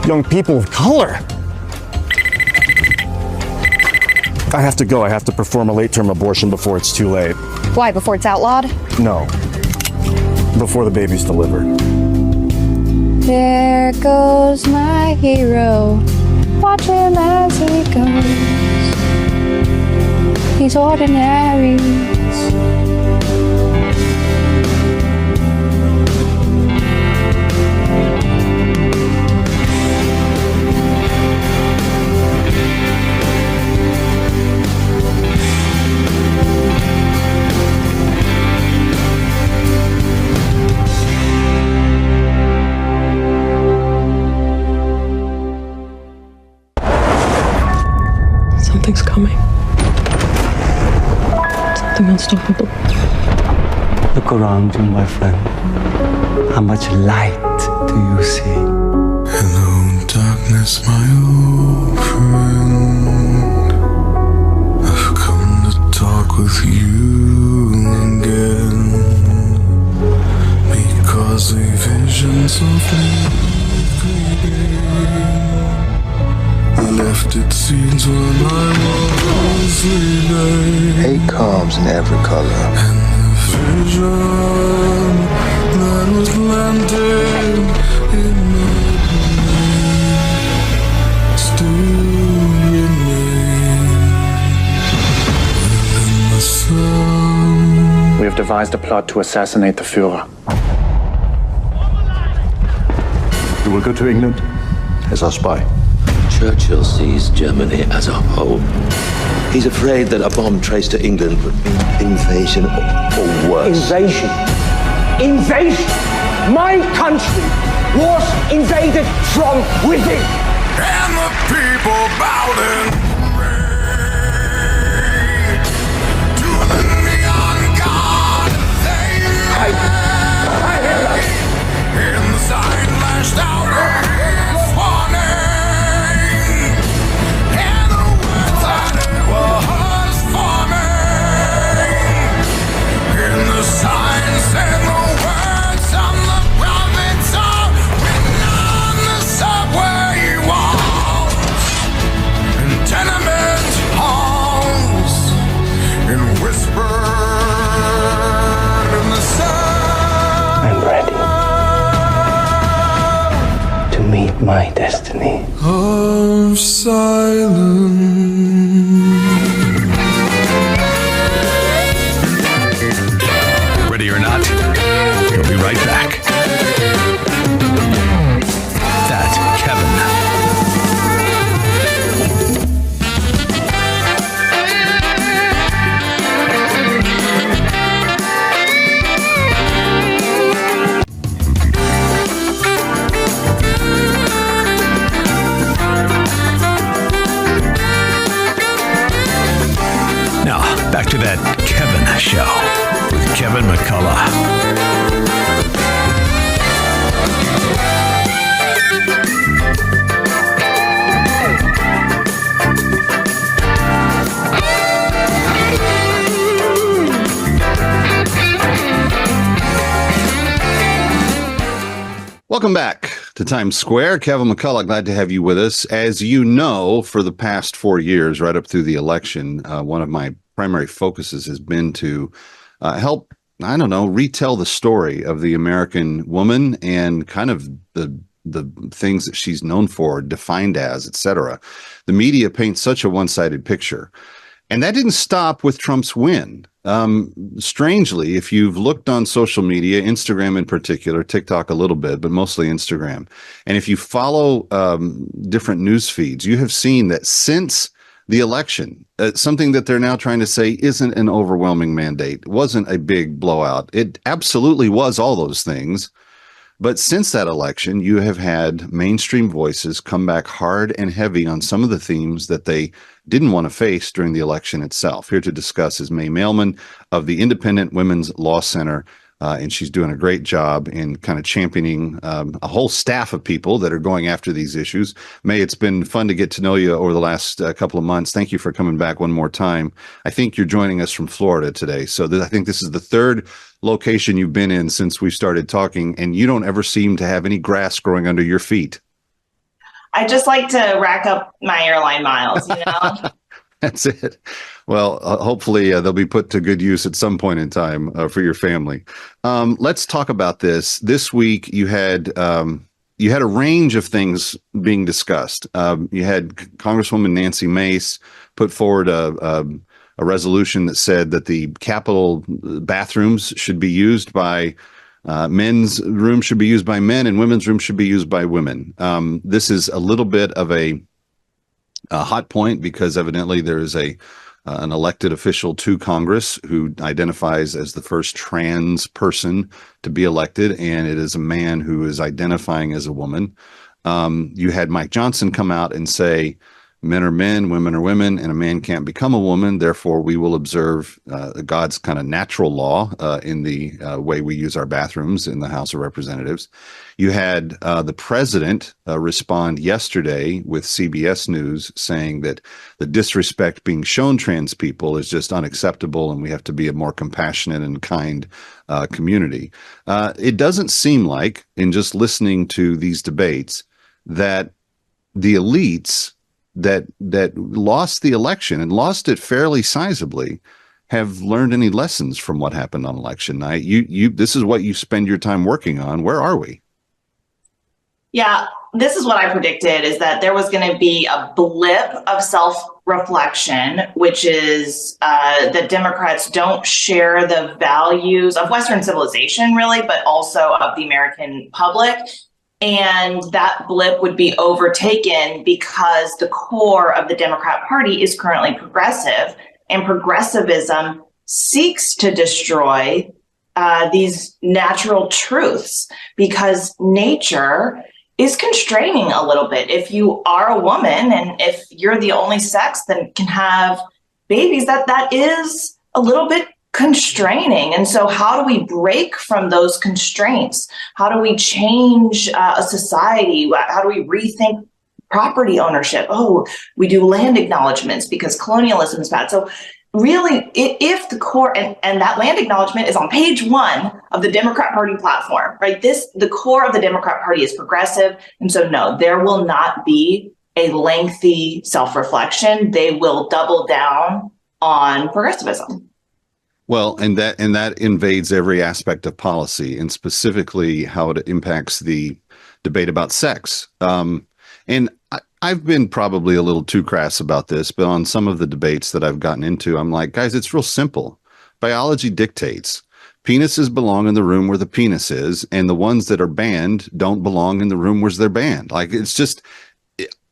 S20: young people of color? I have to go. I have to perform a late-term abortion before it's too late.
S21: Why, before it's outlawed?
S20: No. Before the baby's delivered.
S23: There goes my hero. Watch him as he goes. He's ordinary.
S17: Something's coming. Something unstoppable.
S25: Look around you, my friend. How much light do you see?
S18: Hello, darkness, my old friend. I've come to talk with you again. Because the visions of me left its scenes when I was sleeping.
S11: Hate comes in every color.
S18: And the vision that was planted in my brain still remains within the sun.
S26: We have devised a plot to assassinate the Führer.
S25: You will go to England as our spy.
S27: Churchill sees Germany as a home. He's afraid that a bomb traced to England would mean invasion or worse.
S7: Invasion. Invasion. My country was invaded from within.
S18: And the people bowed in praise to the neon god they and the sign lashed out of his warning, and the words that it was forming, and the sign said the words on the prophets are written on the subway walls, and 10
S25: my destiny.
S18: Of silence.
S15: Ready or not, we'll be right back. That's Kevin. Now, back to that Kevin Show with Kevin McCullough.
S8: Welcome back to Times Square. Kevin McCullough, glad to have you with us. As you know, for the past 4 years, right up through the election, one of my primary focuses has been to help, retell the story of the American woman and kind of the things that she's known for, defined as, etc. The media paints such a one-sided picture. And that didn't stop with Trump's win. Strangely, if you've looked on social media, Instagram in particular, TikTok a little bit, but mostly Instagram, and if you follow different news feeds, you have seen that since the election, something that they're now trying to say isn't an overwhelming mandate, wasn't a big blowout. It absolutely was all those things. But since that election, you have had mainstream voices come back hard and heavy on some of the themes that they didn't want to face during the election itself. Here to discuss is May Mailman of the Independent Women's Law Center, and she's doing a great job in kind of championing a whole staff of people that are going after these issues. May, it's been fun to get to know you over the last couple of months. Thank you for coming back one more time. I think you're joining us from Florida today, so I think this is the third location you've been in since we started talking, and you don't ever seem to have any grass growing under your feet.
S1: I just like to rack up my airline miles,
S8: That's it. Well, hopefully they'll be put to good use at some point in time for your family. Let's talk about this. This week you had a range of things being discussed. You had Congresswoman Nancy Mace put forward a resolution that said that the Capitol bathrooms should be used by men's rooms should be used by men and women's rooms should be used by women. This is a little bit of a hot point because evidently there is an elected official to Congress who identifies as the first trans person to be elected, and it is a man who is identifying as a woman. You had Mike Johnson come out and say, men are men, women are women, and a man can't become a woman. Therefore, we will observe God's kind of natural law in the way we use our bathrooms in the House of Representatives. You had the president respond yesterday with CBS News saying that the disrespect being shown trans people is just unacceptable, and we have to be a more compassionate and kind community. It doesn't seem like, in just listening to these debates, that the elites that lost the election and lost it fairly sizably have learned any lessons from what happened on election night. This is what you spend your time working on. Where are we?
S1: Yeah, this is what I predicted, is that there was going to be a blip of self-reflection, which is that Democrats don't share the values of Western civilization, really, but also of the American public. And that blip would be overtaken because the core of the Democrat Party is currently progressive, and progressivism seeks to destroy these natural truths because nature is constraining a little bit. If you are a woman and if you're the only sex that can have babies, that is a little bit constraining. And so how do we break from those constraints? How do we change a society? How do we rethink property ownership? Oh, we do land acknowledgements because colonialism is bad. So really, if the core, and that land acknowledgement is on page 1 of the Democrat Party platform, right? The core of the Democrat Party is progressive. And so no, there will not be a lengthy self-reflection. They will double down on progressivism.
S8: Well, and that invades every aspect of policy, and specifically how it impacts the debate about sex. And I've been probably a little too crass about this, but on some of the debates that I've gotten into, I'm like, guys, it's real simple. Biology dictates. Penises belong in the room where the penis is, and the ones that are banned don't belong in the room where they're banned. Like, it's just,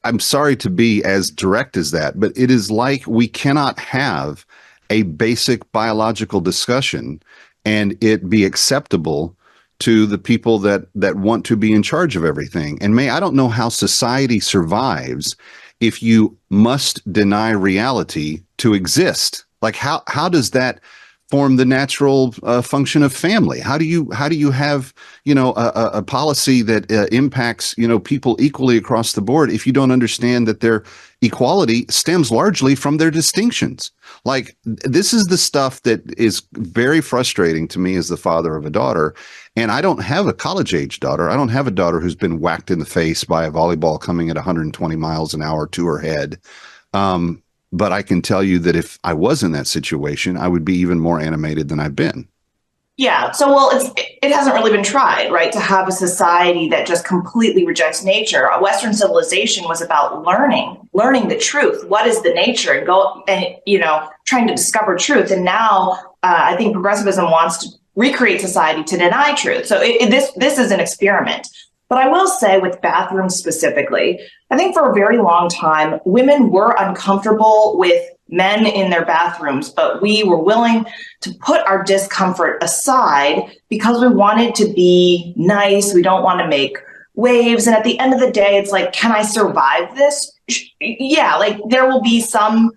S8: I'm sorry to be as direct as that, but it is like we cannot have a basic biological discussion and it be acceptable to the people that want to be in charge of everything. And May, I don't know how society survives if you must deny reality to exist. Like, how does that form the natural function of family? How do you have, a policy that impacts, people equally across the board if you don't understand that their equality stems largely from their distinctions? Like, this is the stuff that is very frustrating to me as the father of a daughter. And I don't have a college-age daughter. I don't have a daughter who's been whacked in the face by a volleyball coming at 120 miles an hour to her head. But I can tell you that if I was in that situation, I would be even more animated than I've been.
S1: Yeah. So, well, it hasn't really been tried, right, to have a society that just completely rejects nature. Western civilization was about learning the truth. What is the nature, and go and, trying to discover truth. And now I think progressivism wants to recreate society to deny truth. So this is an experiment. But I will say, with bathrooms specifically, I think for a very long time, women were uncomfortable with men in their bathrooms, but we were willing to put our discomfort aside because we wanted to be nice. We don't want to make waves. And at the end of the day, it's like, can I survive this? Yeah, like there will be some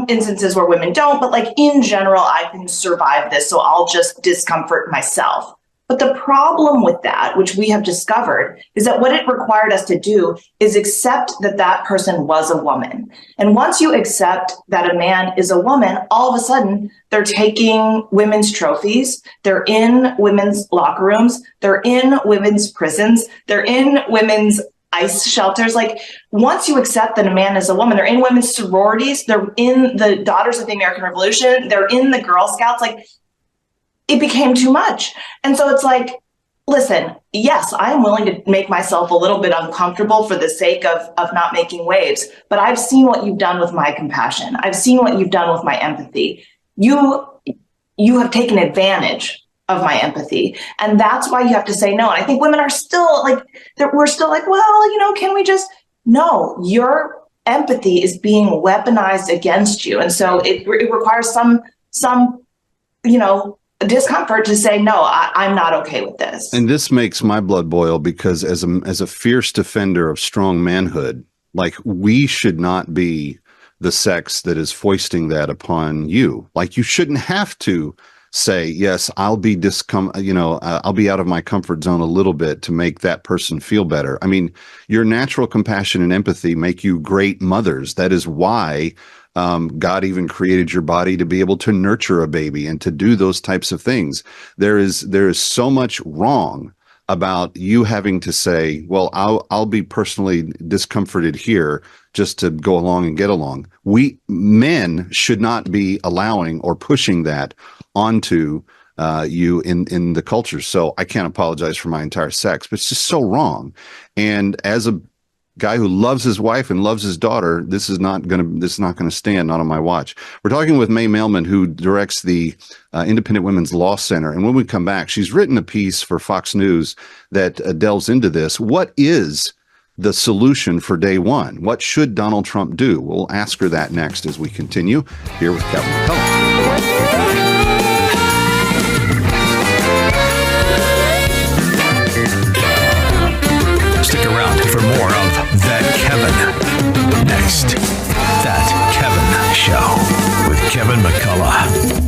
S1: instances where women don't, but like in general, I can survive this. So I'll just discomfort myself. But the problem with that, which we have discovered, is that what it required us to do is accept that that person was a woman. And once you accept that a man is a woman, all of a sudden they're taking women's trophies. They're in women's locker rooms. They're in women's prisons. They're in women's ICE shelters. Like, once you accept that a man is a woman, they're in women's sororities. They're in the Daughters of the American Revolution. They're in the Girl Scouts. Like, it became too much. And so it's like, listen, yes, I am willing to make myself a little bit uncomfortable for the sake of not making waves, but I've seen what you've done with my compassion. I've seen what you've done with my empathy. You have taken advantage of my empathy. And that's why you have to say no. And I think women are still like, we're still like, well, can we just, no, your empathy is being weaponized against you. And so it requires some, discomfort to say, no, I'm not okay with this.
S8: And this makes my blood boil because as a fierce defender of strong manhood, like, we should not be the sex that is foisting that upon you. Like, you shouldn't have to say, yes, I'll be I'll be out of my comfort zone a little bit to make that person feel better. I mean, your natural compassion and empathy make you great mothers. That is why God even created your body to be able to nurture a baby and to do those types of things. There is so much wrong about you having to say, well, I'll be personally discomforted here just to go along and get along. We men should not be allowing or pushing that onto you in the culture. So I can't apologize for my entire sex, but it's just so wrong. And as a guy who loves his wife and loves his daughter, this is not going to stand, not on my watch. We're talking with May Mailman, who directs the Independent Women's Law Center. And when we come back, she's written a piece for Fox News that delves into this. What is the solution for day one? What should Donald Trump do? We'll ask her that next as we continue here with Kevin McCullough.
S15: Stick around for more of That Kevin. Next, That Kevin Show with Kevin McCullough.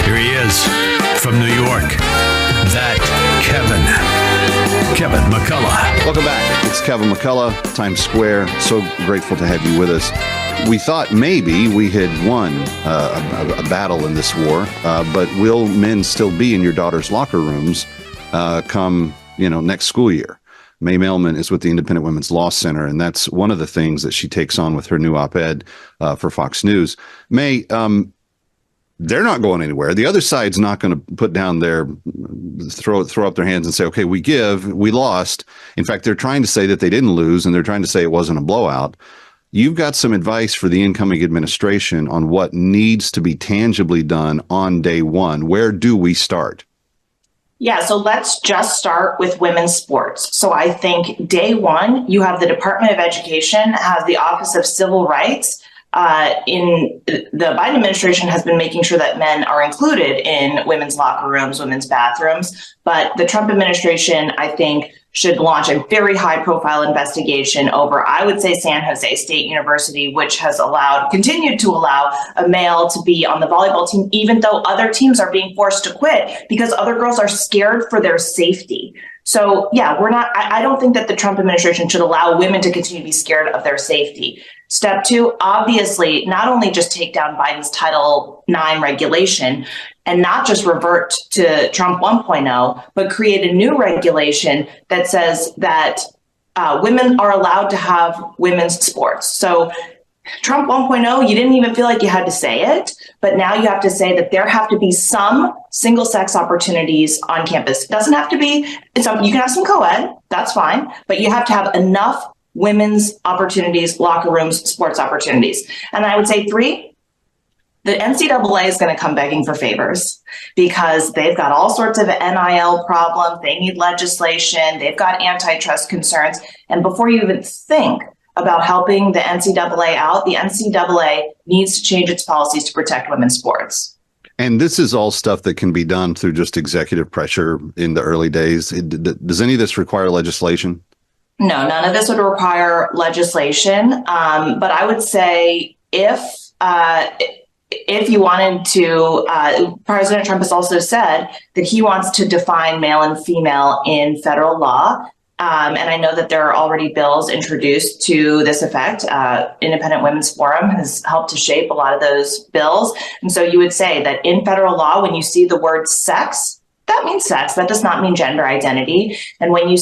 S15: Here he is from New York. That Kevin McCullough.
S8: Welcome back. It's Kevin McCullough, Times Square. So grateful to have you with us. We thought maybe we had won a battle in this war, but will men still be in your daughter's locker rooms
S3: come, next school year. May Mailman is with the Independent Women's Law Center, and that's one of the things that she takes on with her new op-ed for Fox News. May, they're not going anywhere. The other side's not going to put down throw up their hands and say, okay, we lost. In fact, they're trying to say that they didn't lose, and they're trying to say it wasn't a blowout. You've got some advice for the incoming administration on what needs to be tangibly done on day one. Where do we start?
S1: Yeah, so let's just start with women's sports. So I think day one, you have the Department of Education, has the Office of Civil Rights. In the Biden administration has been making sure that men are included in women's locker rooms, women's bathrooms. But the Trump administration, I think, should launch a very high profile investigation over, I would say, San Jose State University, which has continued to allow a male to be on the volleyball team, even though other teams are being forced to quit because other girls are scared for their safety. So yeah, I don't think that the Trump administration should allow women to continue to be scared of their safety. Step two, obviously, not only just take down Biden's Title IX regulation and not just revert to Trump 1.0, but create a new regulation that says that women are allowed to have women's sports. So Trump 1.0, you didn't even feel like you had to say it, but now you have to say that there have to be some single sex opportunities on campus. It doesn't have to be, you can have some co-ed, that's fine, but you have to have enough women's opportunities, locker rooms, sports opportunities. And I would say three, the NCAA is going to come begging for favors because they've got all sorts of NIL problems. They need legislation. They've got antitrust concerns. And before you even think about helping the NCAA out, the NCAA needs to change its policies to protect women's sports.
S3: And this is all stuff that can be done through just executive pressure in the early days. Does any of this require legislation?
S1: No, none of this would require legislation. But I would say if you wanted to, President Trump has also said that he wants to define male and female in federal law. And I know that there are already bills introduced to this effect. Independent Women's Forum has helped to shape a lot of those bills. And so you would say that in federal law, when you see the word sex, that means sex. That does not mean gender identity. And when you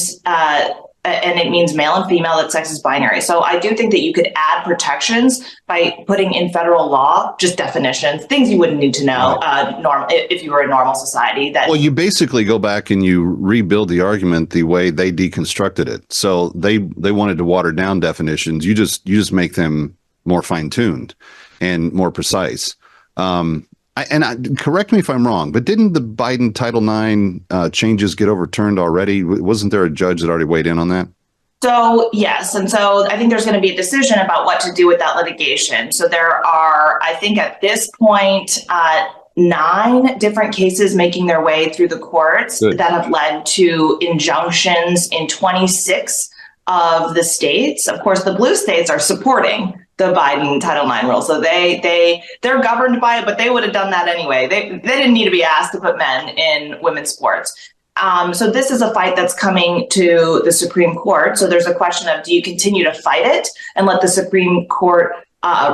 S1: and it means male and female, that sex is binary. So I do think that you could add protections by putting in federal law, just definitions, things you wouldn't need to know if you were a normal society.
S3: Well, you basically go back and you rebuild the argument the way they deconstructed it. So they wanted to water down definitions. You just make them more fine-tuned and more precise. Correct me if I'm wrong, but didn't the Biden Title IX changes get overturned already? Wasn't there a judge that already weighed in on that?
S1: So, yes. And so I think there's going to be a decision about what to do with that litigation. So there are, I think at this point, 9 different cases making their way through the courts that have led to injunctions in 26 of the states. Of course, the blue states are supporting the Biden Title IX rule. So they're governed by it, but they would have done that anyway. They didn't need to be asked to put men in women's sports. So this is a fight that's coming to the Supreme Court. So there's a question of, do you continue to fight it and let the Supreme Court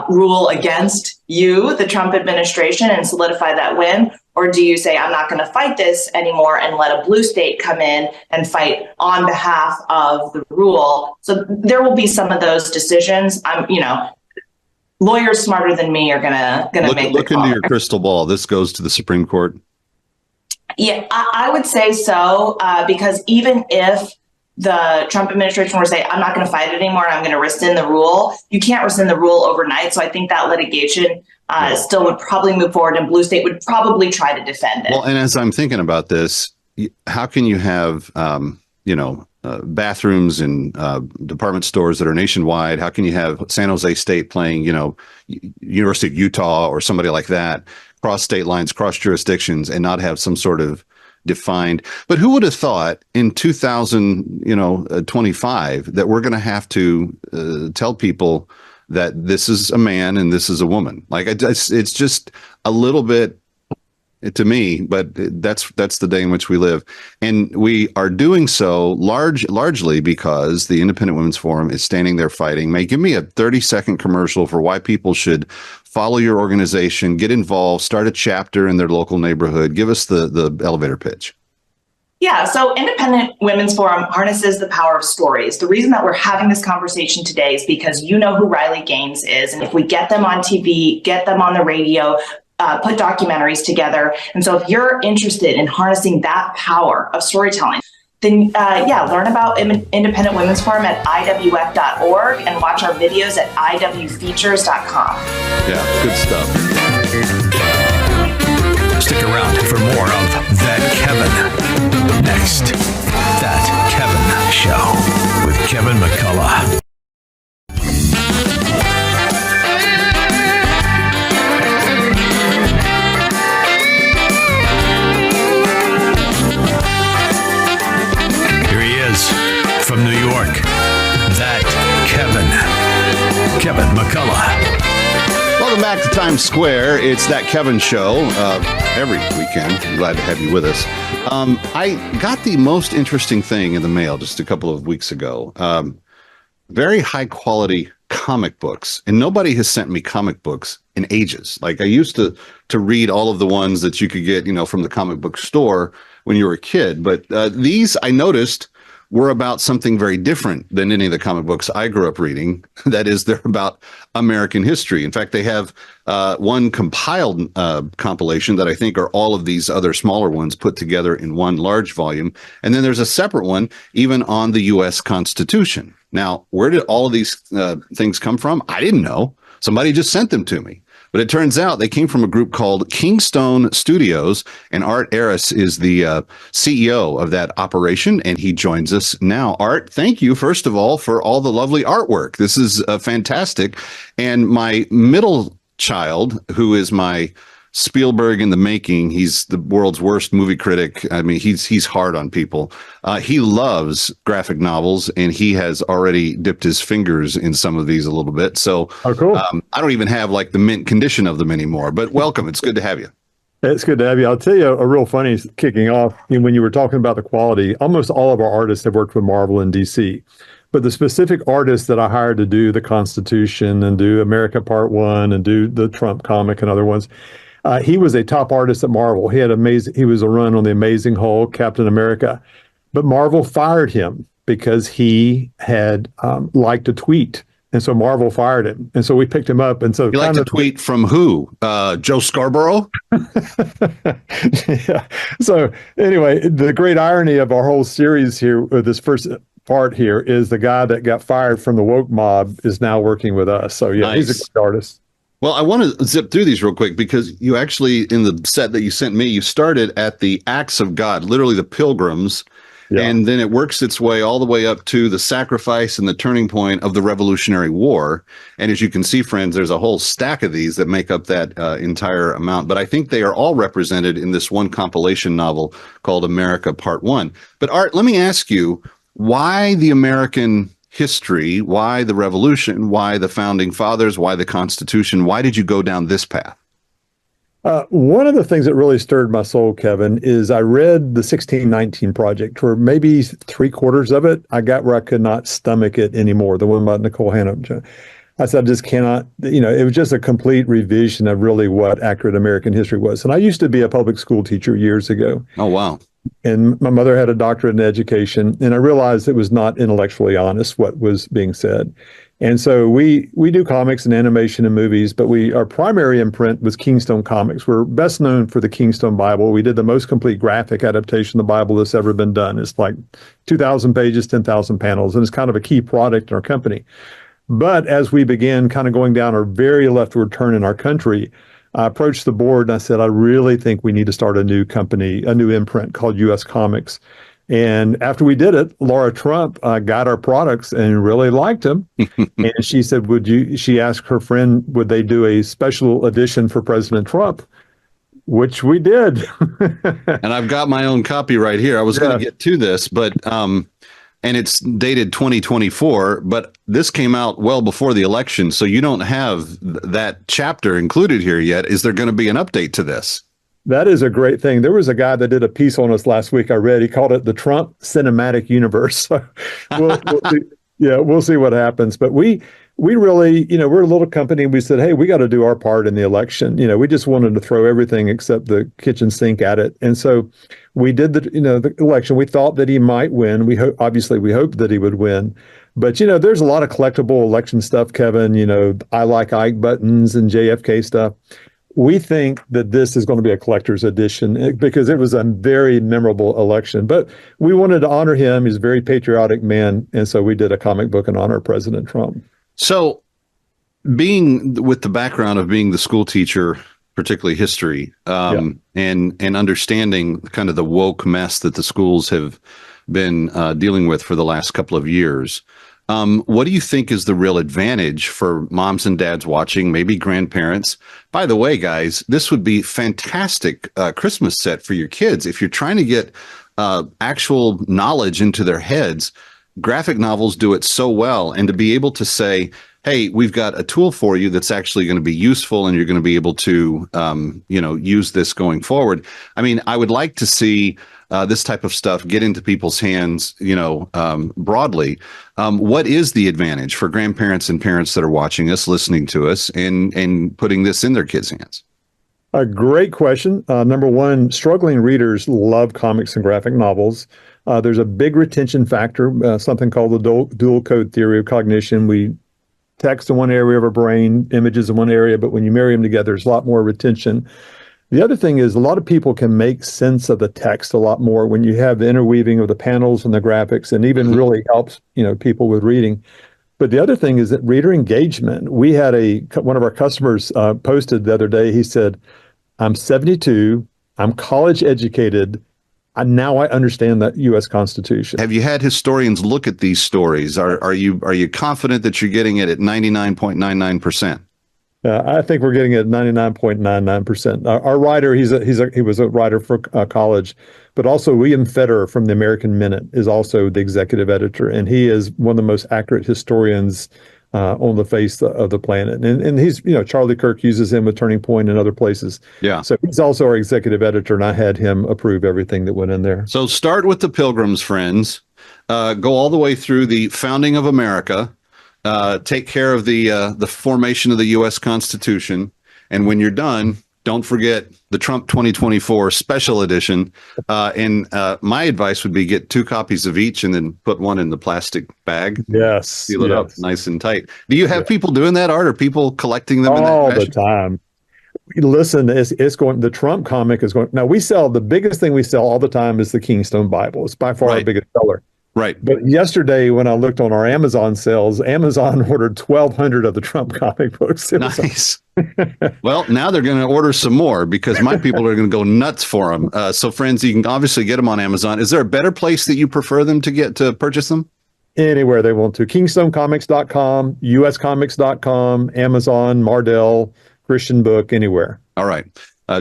S1: rule against you, the Trump administration, and solidify that win? Or do you say, I'm not going to fight this anymore and let a blue state come in and fight on behalf of the rule? So there will be some of those decisions. Lawyers smarter than me are going to make
S3: look into your crystal ball. This goes to the Supreme Court.
S1: Yeah, I would say so, because even if the Trump administration were to say, I'm not going to fight it anymore, I'm going to rescind the rule, you can't rescind the rule overnight. So I think that litigation still would probably move forward, and blue state would probably try to defend it.
S3: Well, and as I'm thinking about this, how can you have, bathrooms in department stores that are nationwide? How can you have San Jose State playing, University of Utah or somebody like that, cross state lines, cross jurisdictions, and not have some sort of defined? But who would have thought in 2025 that we're going to have to tell people that this is a man and this is a woman? Like, it's just a little bit, to me, but that's the day in which we live. And we are doing so largely because the Independent Women's Forum is standing there fighting. May, give me a 30-second commercial for why people should follow your organization, get involved, start a chapter in their local neighborhood. Give us the elevator pitch.
S1: Yeah, so Independent Women's Forum harnesses the power of stories. The reason that we're having this conversation today is because you know who Riley Gaines is. And if we get them on TV, get them on the radio, put documentaries together. And so if you're interested in harnessing that power of storytelling, then learn about Independent Women's Forum at iwf.org and watch our videos at iwfeatures.com.
S8: Yeah, good stuff.
S15: Stick around for more of That Kevin. Next, That Kevin Show with Kevin McCullough. Here he is from New York. That Kevin McCullough.
S8: Welcome back to Times Square. It's That Kevin Show every weekend. I'm glad to have you with us. I got the most interesting thing in the mail just a couple of weeks ago. Very high quality comic books. And nobody has sent me comic books in ages. Like I used to read all of the ones that you could get, from the comic book store when you were a kid. But these I noticed were about something very different than any of the comic books I grew up reading. That is, they're about American history. In fact, they have one compiled compilation that I think are all of these other smaller ones put together in one large volume. And then there's a separate one even on the U.S. Constitution. Now, where did all of these things come from? I didn't know. Somebody just sent them to me. But it turns out they came from a group called Kingstone Studios, and Art Aiyrs is the CEO of that operation, and he joins us now. Art, thank you, first of all, for all the lovely artwork. This is fantastic. And my middle child, who is my Spielberg in the making, he's the world's worst movie critic. I mean, he's hard on people. He loves graphic novels, and he has already dipped his fingers in some of these a little bit. So
S2: cool.
S8: I don't even have like the mint condition of them anymore, but welcome. It's good to have you.
S2: It's good to have you. I'll tell you a real funny kicking off. When you were talking about the quality, almost all of our artists have worked with Marvel and DC. But the specific artists that I hired to do the Constitution and do America Part 1 and do the Trump comic and other ones, he was a top artist at Marvel. He was a run on the Amazing Hulk, Captain America, but Marvel fired him because he had liked a tweet. And so Marvel fired him. And so we picked him up. And so
S8: you liked a tweet from who? Joe Scarborough?
S2: Yeah. So anyway, the great irony of our whole series here, this first part here, is the guy that got fired from the woke mob is now working with us. So yeah,
S8: nice.
S2: He's a good artist.
S8: Well, I want to zip through these real quick because you actually, in the set that you sent me, you started at the acts of God, literally the pilgrims, and then it works its way all the way up to the sacrifice and the turning point of the Revolutionary War. And as you can see, friends, there's a whole stack of these that make up that entire amount. But I think they are all represented in this one compilation novel called America Part 1. But Art, let me ask you, why the American history? Why the revolution? Why the founding fathers? Why the Constitution? Why did you go down this path?
S2: One of the things that really stirred my soul, Kevin, is I read the 1619 Project, where maybe 3/4 of it, I got where I could not stomach it anymore. The one about Nicole Hannah. I said, I just cannot, it was just a complete revision of really what accurate American history was. And I used to be a public school teacher years ago.
S8: Oh, wow.
S2: And my mother had a doctorate in education, and I realized it was not intellectually honest what was being said. And so we do comics and animation and movies, but our primary imprint was Kingstone Comics. We're best known for the Kingstone Bible. We did the most complete graphic adaptation of the Bible that's ever been done. It's like 2,000 pages, 10,000 panels, and it's kind of a key product in our company. But as we began kind of going down our very leftward turn in our country, I approached the board and I said, I really think we need to start a new company, a new imprint called U.S. Comics. And after we did it, Laura Trump got our products and really liked them. And she said, she asked her friend, would they do a special edition for President Trump? Which we did.
S8: And I've got my own copy right here. I was going to get to this, but and it's dated 2024, but this came out well before the election. So you don't have that chapter included here yet. Is there going to be an update to this?
S2: That is a great thing. There was a guy that did a piece on us last week. I read, he called it the Trump Cinematic Universe. So we'll see what happens. But we we really, we're a little company. We said, hey, we got to do our part in the election. We just wanted to throw everything except the kitchen sink at it. And so we did the election. We thought that he might win. We hoped that he would win. But, there's a lot of collectible election stuff, Kevin, I like Ike buttons and JFK stuff. We think that this is going to be a collector's edition because it was a very memorable election. But we wanted to honor him. He's a very patriotic man. And so we did a comic book in honor of President Trump.
S8: So being with the background of being the school teacher, particularly history, and understanding kind of the woke mess that the schools have been dealing with for the last couple of years, what do you think is the real advantage for moms and dads watching, maybe grandparents? By the way, guys, this would be fantastic Christmas set for your kids. If you're trying to get actual knowledge into their heads, graphic novels do it so well. And to be able to say, hey, we've got a tool for you that's actually going to be useful and you're going to be able to, use this going forward. I mean, I would like to see this type of stuff get into people's hands, broadly. What is the advantage for grandparents and parents that are watching us, listening to us, and putting this in their kids' hands?
S2: A great question. Number one, struggling readers love comics and graphic novels. There's a big retention factor, something called the dual code theory of cognition. We text in one area of our brain, images in one area, but when you marry them together, there's a lot more retention. The other thing is a lot of people can make sense of the text a lot more when you have the interweaving of the panels and the graphics, and even really helps, people with reading. But the other thing is that reader engagement. We had one of our customers posted the other day. He said, I'm 72, I'm college educated, and now I understand the U.S. Constitution.
S8: Have you had historians look at these stories? Are you confident that you're getting it at 99.99%?
S2: I think we're getting it at 99.99%. Our writer, he was a writer for college, but also William Federer from the American Minute is also the executive editor, and he is one of the most accurate historians on the face of the planet. And he's, Charlie Kirk uses him with Turning Point and other places.
S8: Yeah.
S2: So he's also our executive editor, and I had him approve everything that went in there.
S8: So start with the Pilgrims, friends. Go all the way through the founding of America. Take care of the formation of the U.S. Constitution. And when you're done, don't forget the Trump 2024 special edition. And my advice would be get 2 copies of each and then put one in the plastic bag.
S2: Yes.
S8: Seal it up nice and tight. Do you have people doing that, Art? Are people collecting them in that
S2: all
S8: fashion?
S2: the time? Listen, it's going. The Trump comic is going. Now the biggest thing we sell all the time is the Keystone Bible. It's by far our biggest seller.
S8: Right.
S2: But yesterday, when I looked on our Amazon sales, Amazon ordered 1,200 of the Trump comic books.
S8: Nice. Well, now they're going to order some more because my people are going to go nuts for them. So, friends, you can obviously get them on Amazon. Is there a better place that you prefer them to purchase them?
S2: Anywhere they want to. KingstoneComics.com, USComics.com, Amazon, Mardell, Christian Book, anywhere.
S8: All right.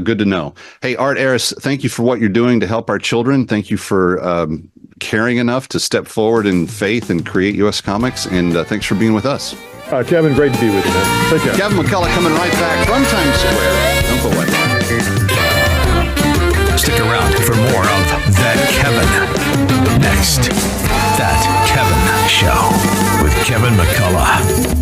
S8: Good to know. Hey, Art Aiyrs, thank you for what you're doing to help our children. Thank you for caring enough to step forward in faith and create U.S. Comics. And thanks for being with us.
S2: Kevin, great to be with you, man. Take care.
S8: Kevin McCullough coming right back from Times Square. Don't go away.
S15: Stick around for more of That Kevin. Next, That Kevin Show with Kevin McCullough.